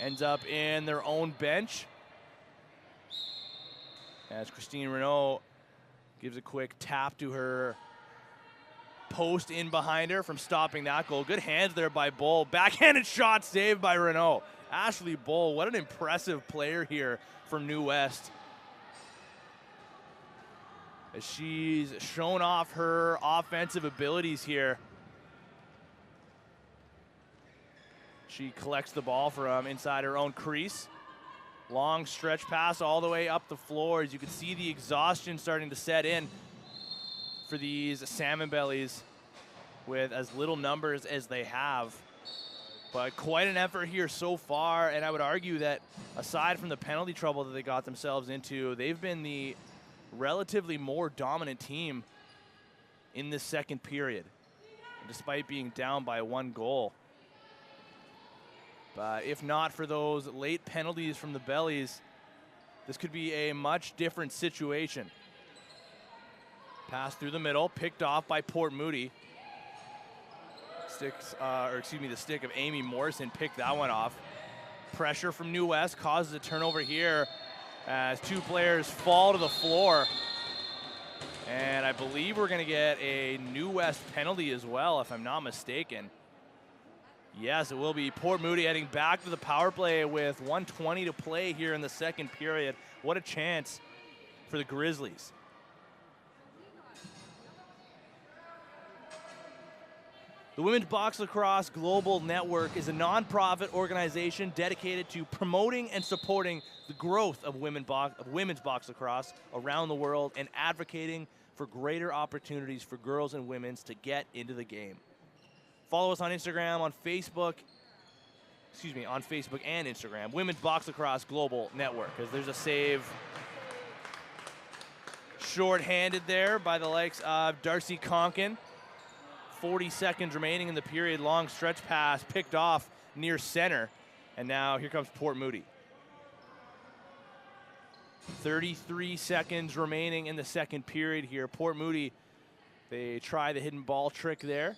Ends up in their own bench. As Christine Renault gives a quick tap to her post in behind her from stopping that goal. Good hands there by Bull. Backhanded shot saved by Renault. Ashley Bull, what an impressive player here from New West. As she's shown off her offensive abilities here. She collects the ball from inside her own crease. Long stretch pass all the way up the floor. As you can see the exhaustion starting to set in for these salmon bellies with as little numbers as they have. But quite an effort here so far, and I would argue that aside from the penalty trouble that they got themselves into, they've been the relatively more dominant team in this second period, despite being down by 1 goal. But if not for those late penalties from the Bellies, this could be a much different situation. Pass through the middle, picked off by Port Moody. The stick of Amy Morrison picked that one off. Pressure from New West causes a turnover here as 2 players fall to the floor. And I believe we're going to get a New West penalty as well, if I'm not mistaken. Yes, it will be. Port Moody heading back to the power play with 1:20 to play here in the second period. What a chance for the Grizzlies. The Women's Box Lacrosse Global Network is a nonprofit organization dedicated to promoting and supporting the growth of women's box lacrosse around the world and advocating for greater opportunities for girls and women to get into the game. Follow us on Instagram, on Facebook and Instagram, Women's Box Lacrosse Global Network, because there's a save short-handed there by the likes of Darcy Conkin. 40 seconds remaining in the period. Long stretch pass picked off near center. And now here comes Port Moody. 33 seconds remaining in the second period here. Port Moody, they try the hidden ball trick there.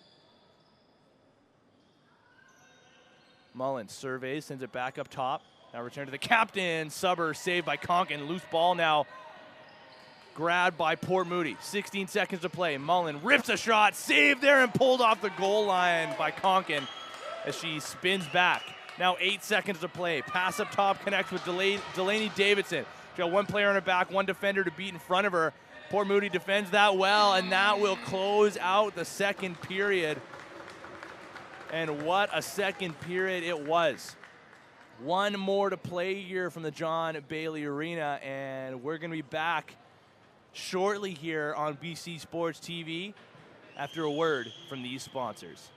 Mullins surveys, sends it back up top. Now return to the captain. Subber saved by Conkin. Loose ball now grabbed by Port Moody. 16 seconds to play. Mullen rips a shot, saved there and pulled off the goal line by Conkin as she spins back. Now 8 seconds to play. Pass up top connects with Delaney Davidson. She got one player on her back, one defender to beat in front of her. Port Moody defends that well, and that will close out the second period. And what a second period it was. One more to play here from the John Bailey Arena, and we're going to be back shortly here on BC Sports TV after a word from these sponsors.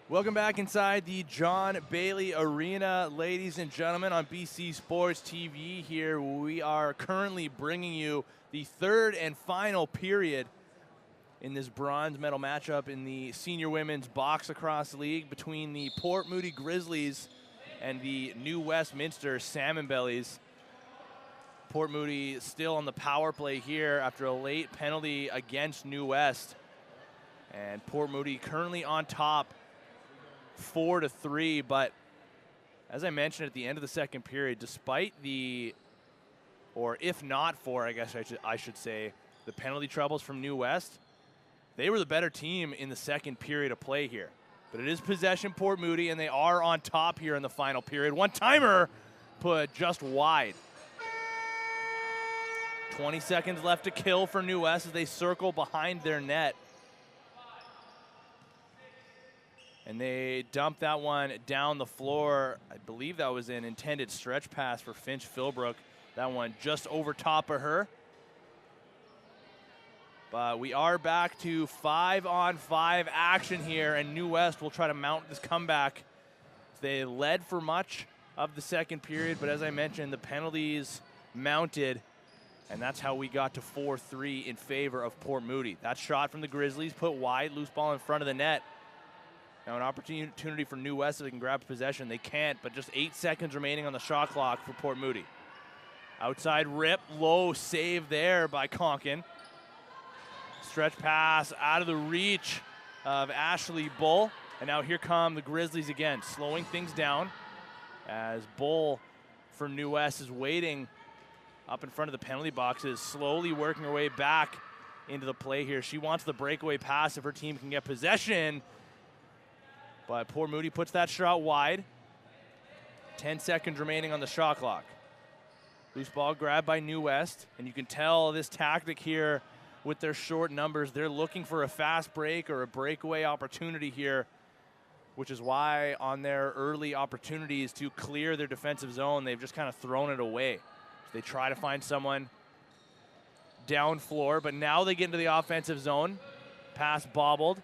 Welcome back inside the John Bailey Arena, ladies and gentlemen, on BC Sports TV here. We are currently bringing you the third and final period in this bronze medal matchup in the Senior Women's Box Lacrosse League between the Port Moody Grizzlies and the New Westminster Salmon Bellies. Port Moody still on the power play here after a late penalty against New West. And Port Moody currently on top 4-3, but as I mentioned at the end of the second period, despite the, or if not for, I guess I should say, the penalty troubles from New West, they were the better team in the second period of play here. But it is possession Port Moody, and they are on top here in the final period. One-timer put just wide. 20 seconds left to kill for New West as they circle behind their net. And they dumped that one down the floor. I believe that was an intended stretch pass for Finch Philbrook. That one just over top of her. But we are back to 5-on-5 action here, and New West will try to mount this comeback. They led for much of the second period, but as I mentioned, the penalties mounted, and that's how we got to 4-3 in favor of Port Moody. That shot from the Grizzlies put wide, loose ball in front of the net. Now an opportunity for New West if they can grab possession. They can't, but just 8 seconds remaining on the shot clock for Port Moody. Outside rip, low save there by Conkin. Stretch pass out of the reach of Ashley Bull. And now here come the Grizzlies again, slowing things down as Bull for New West is waiting up in front of the penalty boxes, slowly working her way back into the play here. She wants the breakaway pass if her team can get possession. But Port Moody puts that shot wide. 10 seconds remaining on the shot clock. Loose ball grabbed by New West. And you can tell this tactic here with their short numbers. They're looking for a fast break or a breakaway opportunity here, which is why on their early opportunities to clear their defensive zone, they've just kind of thrown it away. They try to find someone down floor, but now they get into the offensive zone. Pass bobbled.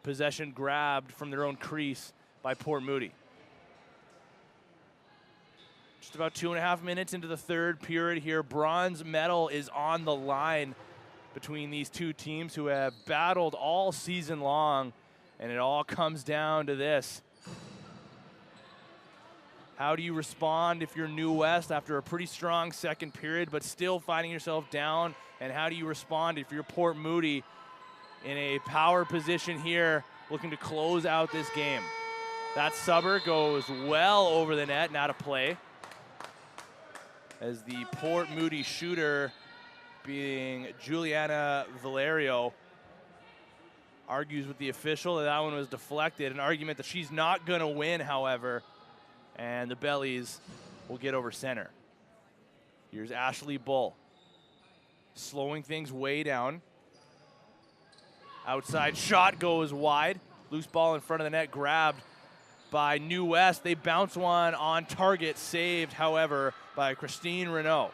Possession grabbed from their own crease by Port Moody. Just about 2.5 minutes into the third period here. Bronze medal is on the line between these two teams who have battled all season long, and it all comes down to this. How do you respond if you're New West after a pretty strong second period but still finding yourself down? And how do you respond if you're Port Moody in a power position here looking to close out this game? That subber goes well over the net and out of play as the Port Moody shooter, being Juliana Valerio, argues with the official that that one was deflected, an argument that she's not going to win, however, and the Bellies will get over center. Here's Ashley Bull, slowing things way down. Outside shot goes wide. Loose ball in front of the net, grabbed by New West. They bounce one on target, saved, however, by Christine Renault.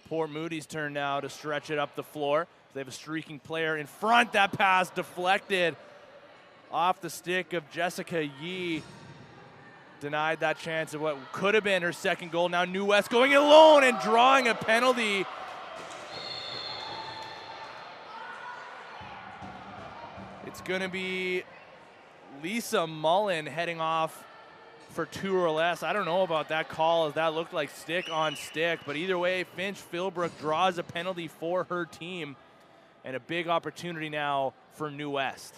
Port Moody's turn now to stretch it up the floor. They have a streaking player in front. That pass deflected off the stick of Jessica Yee. Denied that chance of what could have been her second goal. Now New West going alone and drawing a penalty. It's going to be Lisa Mullen heading off for 2 or less. I don't know about that call, as that looked like stick on stick, but either way, Finch Philbrook draws a penalty for her team, and a big opportunity now for New West.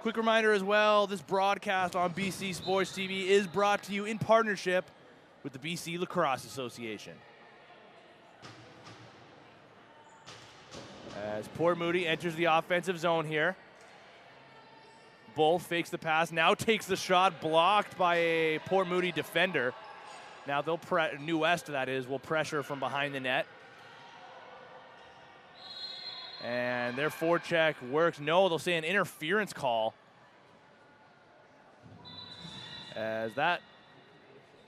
Quick reminder as well, this broadcast on BC Sports TV is brought to you in partnership with the BC Lacrosse Association. As Port Moody enters the offensive zone here. Bull fakes the pass, now takes the shot, blocked by a Port Moody defender. Now they'll New West, that is, will pressure from behind the net. And their forecheck works. No, they'll say an interference call, as that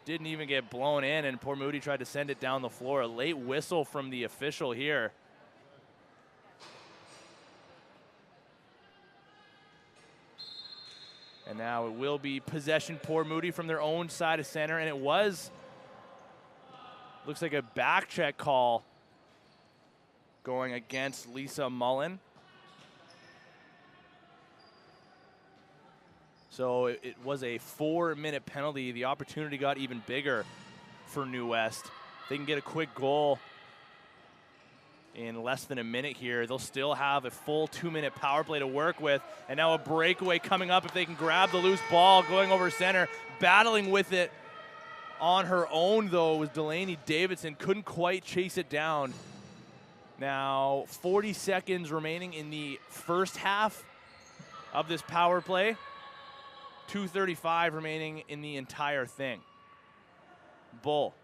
didn't even get blown in, and poor Moody tried to send it down the floor. A late whistle from the official here. And now it will be possession Port Moody from their own side of center, and it was, looks like a back check call going against Lisa Mullen. So it was a 4-minute penalty. The opportunity got even bigger for New West. If they can get a quick goal in less than a minute here, they'll still have a full 2-minute power play to work with. And now a breakaway coming up if they can grab the loose ball, going over center, battling with it on her own, though, was Delaney Davidson. Couldn't quite chase it down. Now 40 seconds remaining in the first half of this power play. 2:35 remaining in the entire thing. Bull,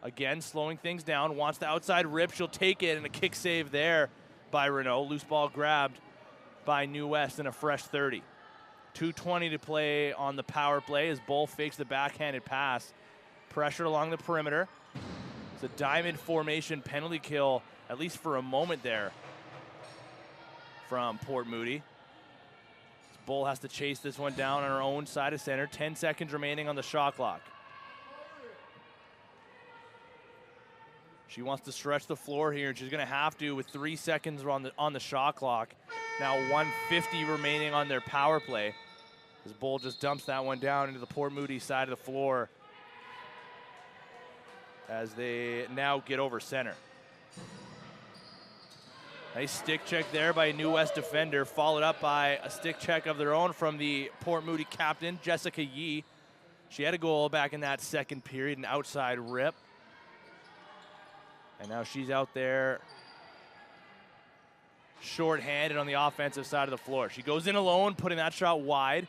again, slowing things down, wants the outside rip. She'll take it, and a kick save there by Renault. Loose ball grabbed by New West, and a fresh 30. 2:20 to play on the power play as Bull fakes the backhanded pass. Pressure along the perimeter. It's a diamond formation penalty kill, at least for a moment there, from Port Moody. Bull has to chase this one down on her own side of center. 10 seconds remaining on the shot clock. She wants to stretch the floor here, and she's going to have to with 3 seconds on the shot clock. Now 1:50 remaining on their power play. As Bull just dumps that one down into the Port Moody side of the floor as they now get over center. Nice stick check there by a New West defender, followed up by a stick check of their own from the Port Moody captain, Jessica Yee. She had a goal back in that second period, an outside rip. And now she's out there short-handed on the offensive side of the floor. She goes in alone, putting that shot wide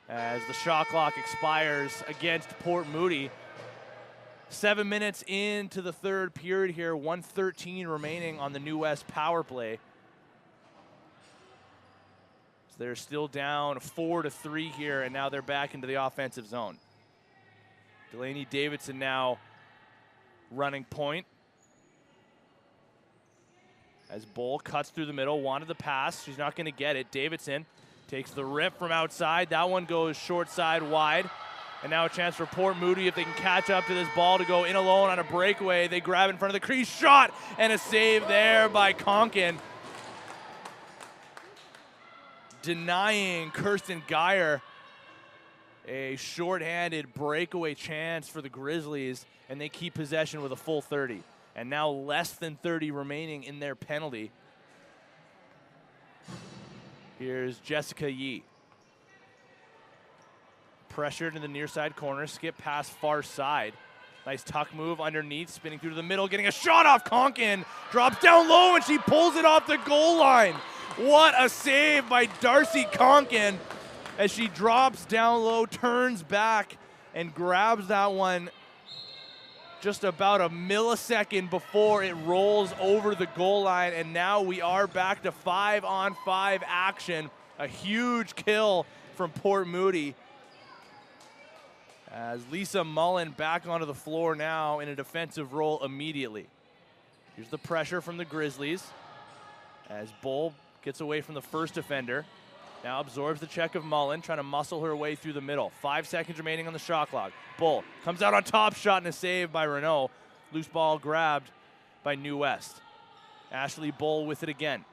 as the shot clock expires against Port Moody. 7 minutes into the third period here, 1:13 remaining on the New West power play. So they're still down 4-3 here, and now they're back into the offensive zone. Delaney Davidson now running point. As Bull cuts through the middle, wanted the pass. She's not going to get it. Davidson takes the rip from outside. That one goes short side wide. And now a chance for Port Moody if they can catch up to this ball to go in alone on a breakaway. They grab in front of the crease, shot, and a save there by Konkin. Denying Kirsten Geyer a shorthanded breakaway chance for the Grizzlies, and they keep possession with a full 30. And now less than 30 remaining in their penalty. Here's Jessica Yee. Pressured in the near side corner, skip pass far side. Nice tuck move underneath, spinning through to the middle, getting a shot off Konkin. Drops down low, and she pulls it off the goal line. What a save by Darcy Konkin as she drops down low, turns back, and grabs that one just about a millisecond before it rolls over the goal line. And now we are back to 5-on-5 action. A huge kill from Port Moody. As Lisa Mullen back onto the floor now in a defensive role immediately. Here's the pressure from the Grizzlies as Bull gets away from the first defender. Now absorbs the check of Mullen, trying to muscle her way through the middle. 5 seconds remaining on the shot clock. Bull comes out on top, shot and a save by Renault. Loose ball grabbed by New West. Ashley Bull with it again.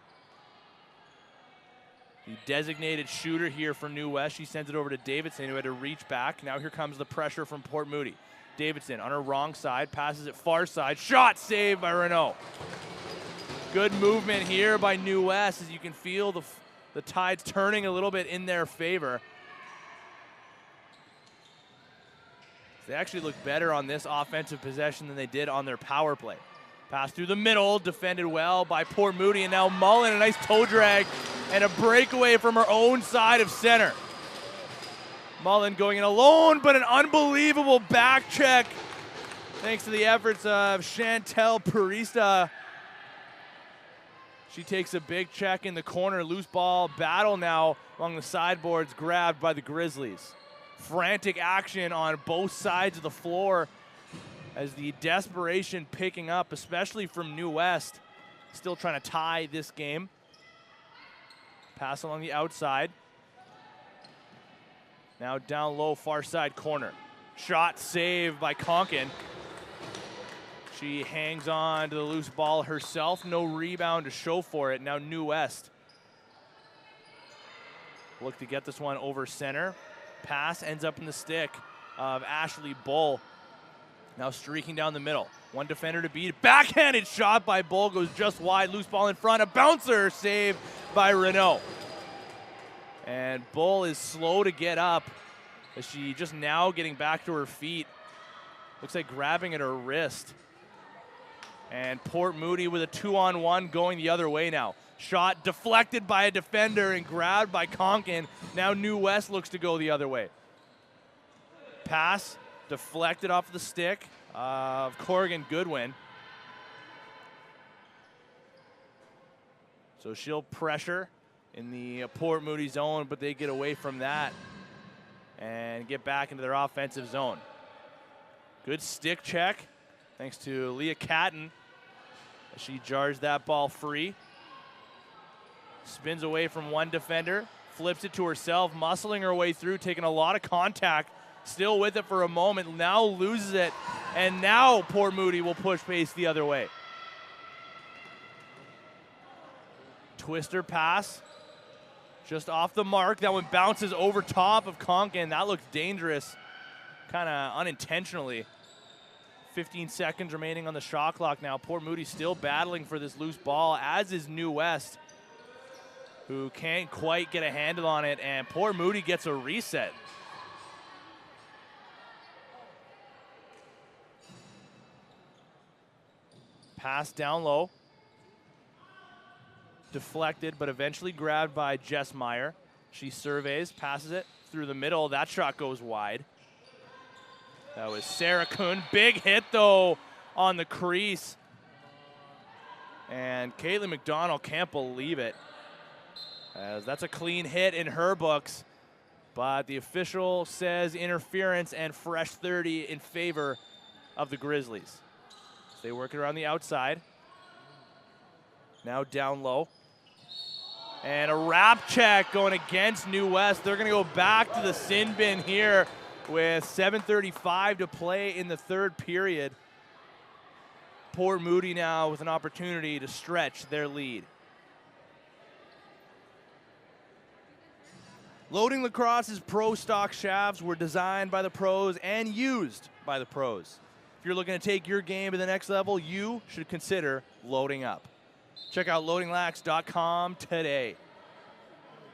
The designated shooter here for New West. She sends it over to Davidson, who had to reach back. Now here comes the pressure from Port Moody. Davidson on her wrong side, passes it far side. Shot, saved by Renault. Good movement here by New West as you can feel the tides turning a little bit in their favor. They actually look better on this offensive possession than they did on their power play. Pass through the middle, defended well by Port Moody, and now Mullen, a nice toe drag and a breakaway from her own side of center. Mullen going in alone, but an unbelievable back check thanks to the efforts of Chantel Parista. She takes a big check in the corner, loose ball battle now along the sideboards, grabbed by the Grizzlies. frantic action on both sides of the floor as the desperation picking up, especially from New West. Still trying to tie this game. Pass along the outside. Now down low, far side corner. Shot saved by Conkin. She hangs on to the loose ball herself. No rebound to show for it. Now New West look to get this one over center. Pass ends up in the stick of Ashley Bull. Now streaking down the middle. One defender to beat. Backhanded shot by Bull goes just wide. Loose ball in front. A bouncer saved by Renault. And Bull is slow to get up as she just now getting back to her feet. Looks like grabbing at her wrist. And Port Moody with a 2-on-1 going the other way now. Shot deflected by a defender and grabbed by Conkin. Now New West looks to go the other way. Pass deflected off the stick of Corrigan Goodwin. So she'll pressure in the Port Moody zone, but they get away from that and get back into their offensive zone. Good stick check, thanks to Leah Catton. She jars that ball free. Spins away from one defender, flips it to herself, muscling her way through, taking a lot of contact. Still with it for a moment, now loses it, and now Port Moody will push pace the other way. Twister pass, just off the mark. That one bounces over top of Conkin. That looks dangerous, kind of unintentionally. 15 seconds remaining on the shot clock now. Port Moody still battling for this loose ball, as is New West, who can't quite get a handle on it, and Port Moody gets a reset. Pass down low. Deflected, but eventually grabbed by Jess Meyer. She surveys, passes it through the middle. That shot goes wide. That was Sarah Kuhn. Big hit, though, on the crease. And Caitlin McDonald can't believe it, as that's a clean hit in her books. But the official says interference and fresh 30 in favor of the Grizzlies. They work it around the outside. Now down low. And a wrap check going against New West. They're going to go back to the sin bin here with 7:35 to play in the third period. Port Moody now with an opportunity to stretch their lead. Loading Lacrosse's pro stock shafts were designed by the pros and used by the pros. If you're looking to take your game to the next level, you should consider loading up. Check out loadinglax.com today.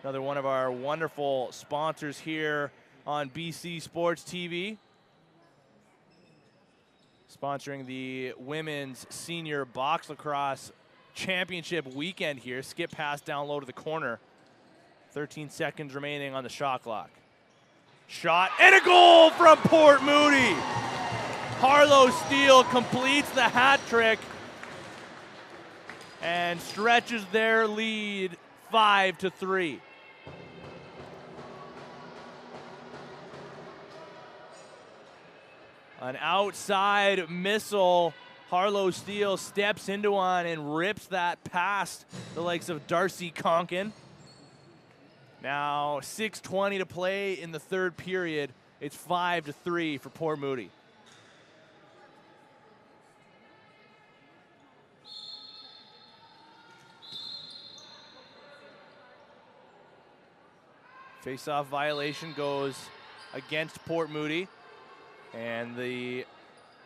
Another one of our wonderful sponsors here on BC Sports TV. Sponsoring the Women's Senior Box Lacrosse Championship weekend here. Skip pass down low to the corner. 13 seconds remaining on the shot clock. Shot and a goal from Port Moody. Harlow Steele completes the hat trick and stretches their lead 5-3. An outside missile. Harlow Steele steps into one and rips that past the likes of Darcy Conkin. Now 6:20 to play in the third period. It's 5-3 for Port Moody. Face-off violation goes against Port Moody. And the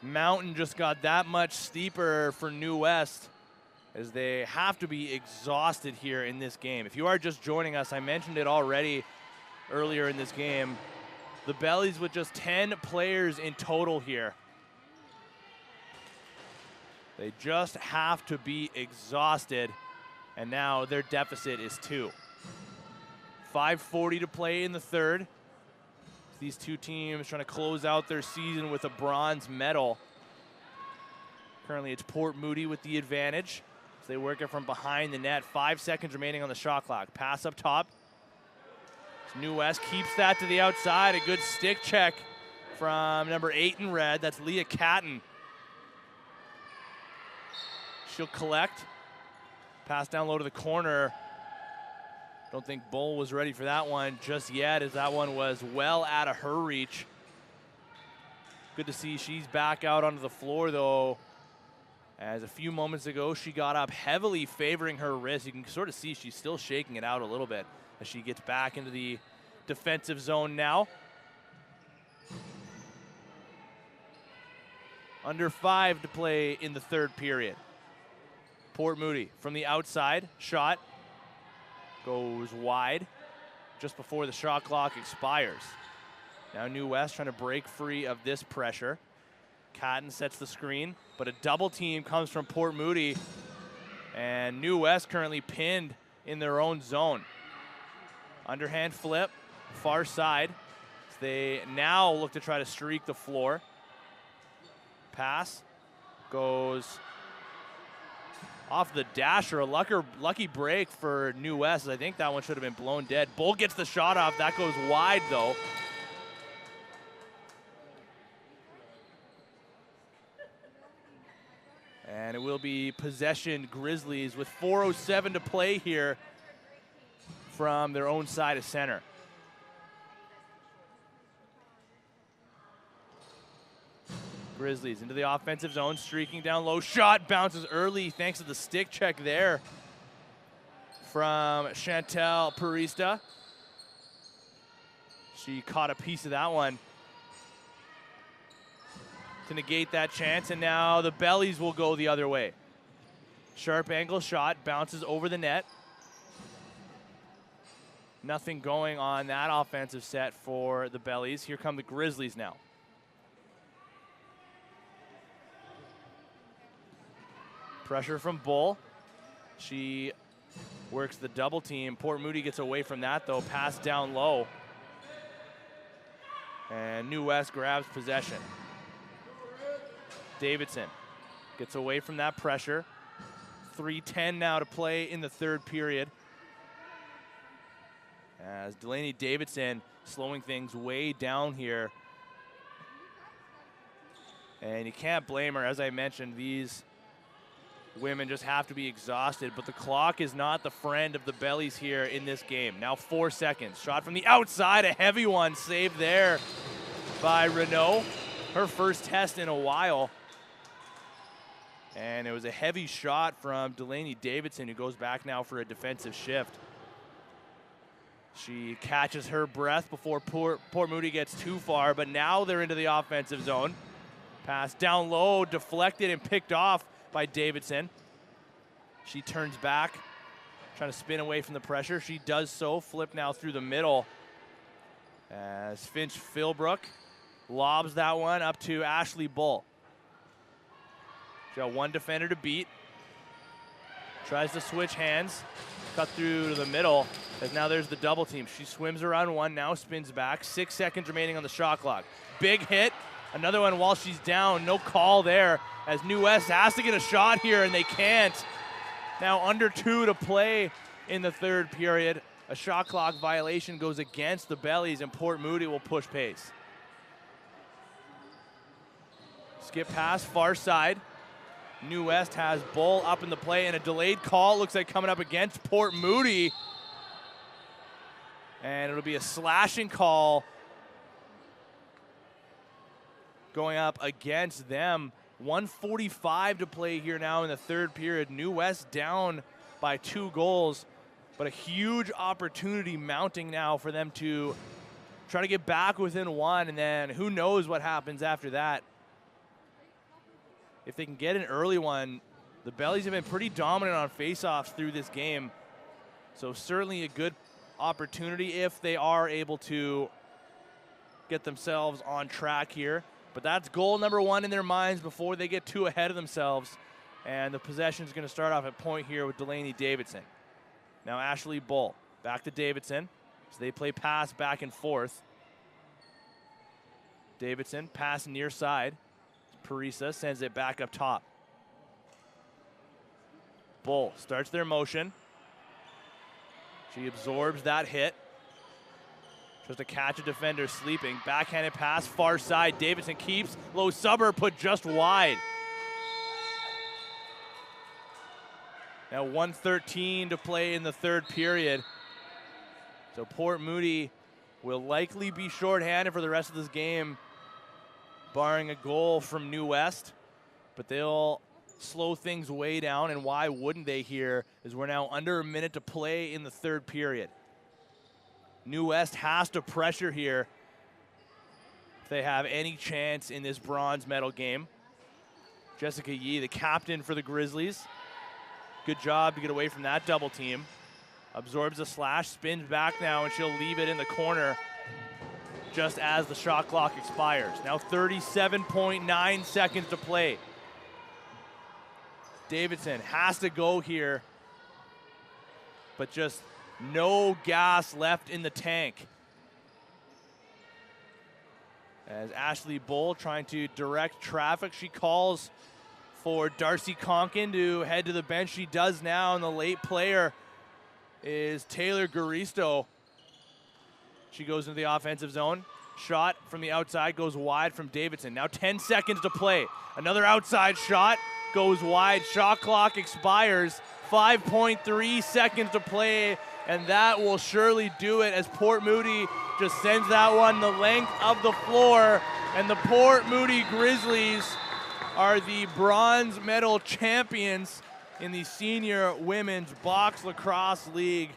mountain just got that much steeper for New West, as they have to be exhausted here in this game. If you are just joining us, I mentioned it already earlier in this game. The Bellies with just 10 players in total here. They just have to be exhausted, and now their deficit is 2. 5:40 to play in the third. These two teams trying to close out their season with a bronze medal. Currently it's Port Moody with the advantage as they work it from behind the net. 5 seconds remaining on the shot clock. Pass up top. New West keeps that to the outside. A good stick check from number 8 in red. That's Leah Catton. She'll collect. Pass down low to the corner. Don't think Bull was ready for that one just yet, as that one was well out of her reach. Good to see she's back out onto the floor, though, as a few moments ago she got up heavily favoring her wrist. You can sort of see she's still shaking it out a little bit as she gets back into the defensive zone now. Under 5 to play in the third period. Port Moody from the outside, shot goes wide just before the shot clock expires. Now New West trying to break free of this pressure. Catton sets the screen, but a double team comes from Port Moody, and New West currently pinned in their own zone. Underhand flip, far side. They now look to try to streak the floor. Pass goes off the dasher. A lucky break for New West. I think that one should have been blown dead. Bull gets the shot off. That goes wide, though. And it will be possession Grizzlies with 4:07 to play here from their own side of center. Grizzlies into the offensive zone, streaking down low. Shot bounces early thanks to the stick check there from Chantel Parista. She caught a piece of that one to negate that chance, and now the Bellies will go the other way. Sharp angle shot, bounces over the net. Nothing going on that offensive set for the Bellies. Here come the Grizzlies now. Pressure from Bull. She works the double team. Port Moody gets away from that, though. Pass down low. And New West grabs possession. Davidson gets away from that pressure. 3:10 now to play in the third period, as Delaney Davidson slowing things way down here. And you can't blame her. As I mentioned, these women just have to be exhausted, but the clock is not the friend of the Bellies here in this game. Now 4 seconds. Shot from the outside, a heavy one, saved there by Renault. Her first test in a while. And it was a heavy shot from Delaney Davidson, who goes back now for a defensive shift. She catches her breath before Port Moody gets too far, but now they're into the offensive zone. Pass down low, deflected and picked off by Davidson. She turns back, trying to spin away from the pressure. She does so, flip now through the middle, as Finch Philbrook lobs that one up to Ashley Bull. She got one defender to beat. Tries to switch hands, cut through to the middle, as now there's the double team. She swims around one, now spins back. 6 seconds remaining on the shot clock. Big hit, another one while she's down. No call there, as New West has to get a shot here, and they can't. Now under 2 to play in the third period. A shot clock violation goes against the Bellies, and Port Moody will push pace. Skip pass, far side. New West has Bull up in the play, and a delayed call looks like coming up against Port Moody. And it'll be a slashing call going up against them. 1:45 to play here now in the third period. New West down by 2 goals, but a huge opportunity mounting now for them to try to get back within 1, and then who knows what happens after that. If they can get an early one, the Bellies have been pretty dominant on faceoffs through this game. So certainly a good opportunity if they are able to get themselves on track here. But that's goal number 1 in their minds before they get too ahead of themselves. And the possession is going to start off at point here with Delaney Davidson. Now Ashley Bull back to Davidson. So they play pass back and forth. Davidson pass near side. Parisa sends it back up top. Bull starts their motion. She absorbs that hit. Tries to catch a defender sleeping. Backhanded pass, far side. Davidson keeps. Low subber put just wide. Now 1:13 to play in the third period. So Port Moody will likely be shorthanded for the rest of this game, barring a goal from New West. But they'll slow things way down, and why wouldn't they here, as we're now under a minute to play in the third period. New West has to pressure here if they have any chance in this bronze medal game. Jessica Yee, the captain for the Grizzlies. Good job to get away from that double team. Absorbs a slash, spins back now, and she'll leave it in the corner just as the shot clock expires. Now 37.9 seconds to play. Davidson has to go here, but just no gas left in the tank. As Ashley Bull trying to direct traffic, she calls for Darcy Conkin to head to the bench. She does now, and the late player is Taylor Garisto. She goes into the offensive zone. Shot from the outside goes wide from Davidson. Now 10 seconds to play. Another outside shot goes wide. Shot clock expires. 5.3 seconds to play, and that will surely do it as Port Moody just sends that one the length of the floor, and the Port Moody Grizzlies are the bronze medal champions in the Senior Women's Box Lacrosse League.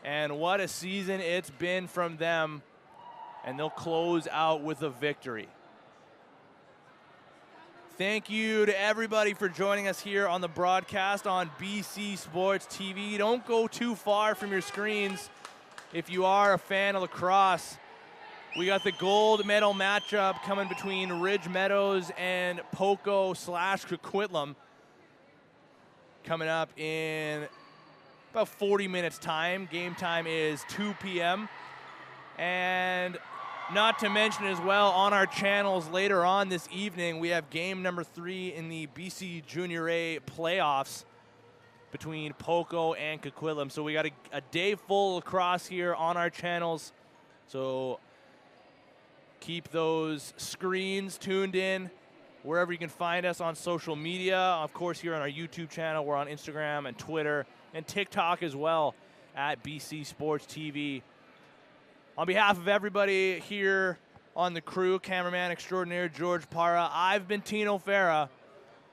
And what a season it's been from them. And they'll close out with a victory. Thank you to everybody for joining us here on the broadcast on BC Sports TV. Don't go too far from your screens if you are a fan of lacrosse. We got the gold medal matchup coming between Ridge Meadows and Poco/Coquitlam coming up in about 40 minutes time. Game time is 2 p.m. And not to mention as well, on our channels later on this evening, we have game number 3 in the BC Junior A playoffs between Poco and Coquitlam. So we got a day full of lacrosse here on our channels. So keep those screens tuned in wherever you can find us on social media. Of course, here on our YouTube channel. We're on Instagram and Twitter and TikTok as well at BC Sports TV. On behalf of everybody here on the crew, cameraman extraordinaire George Parra, I've been Tino Farah,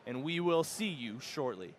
and we will see you shortly.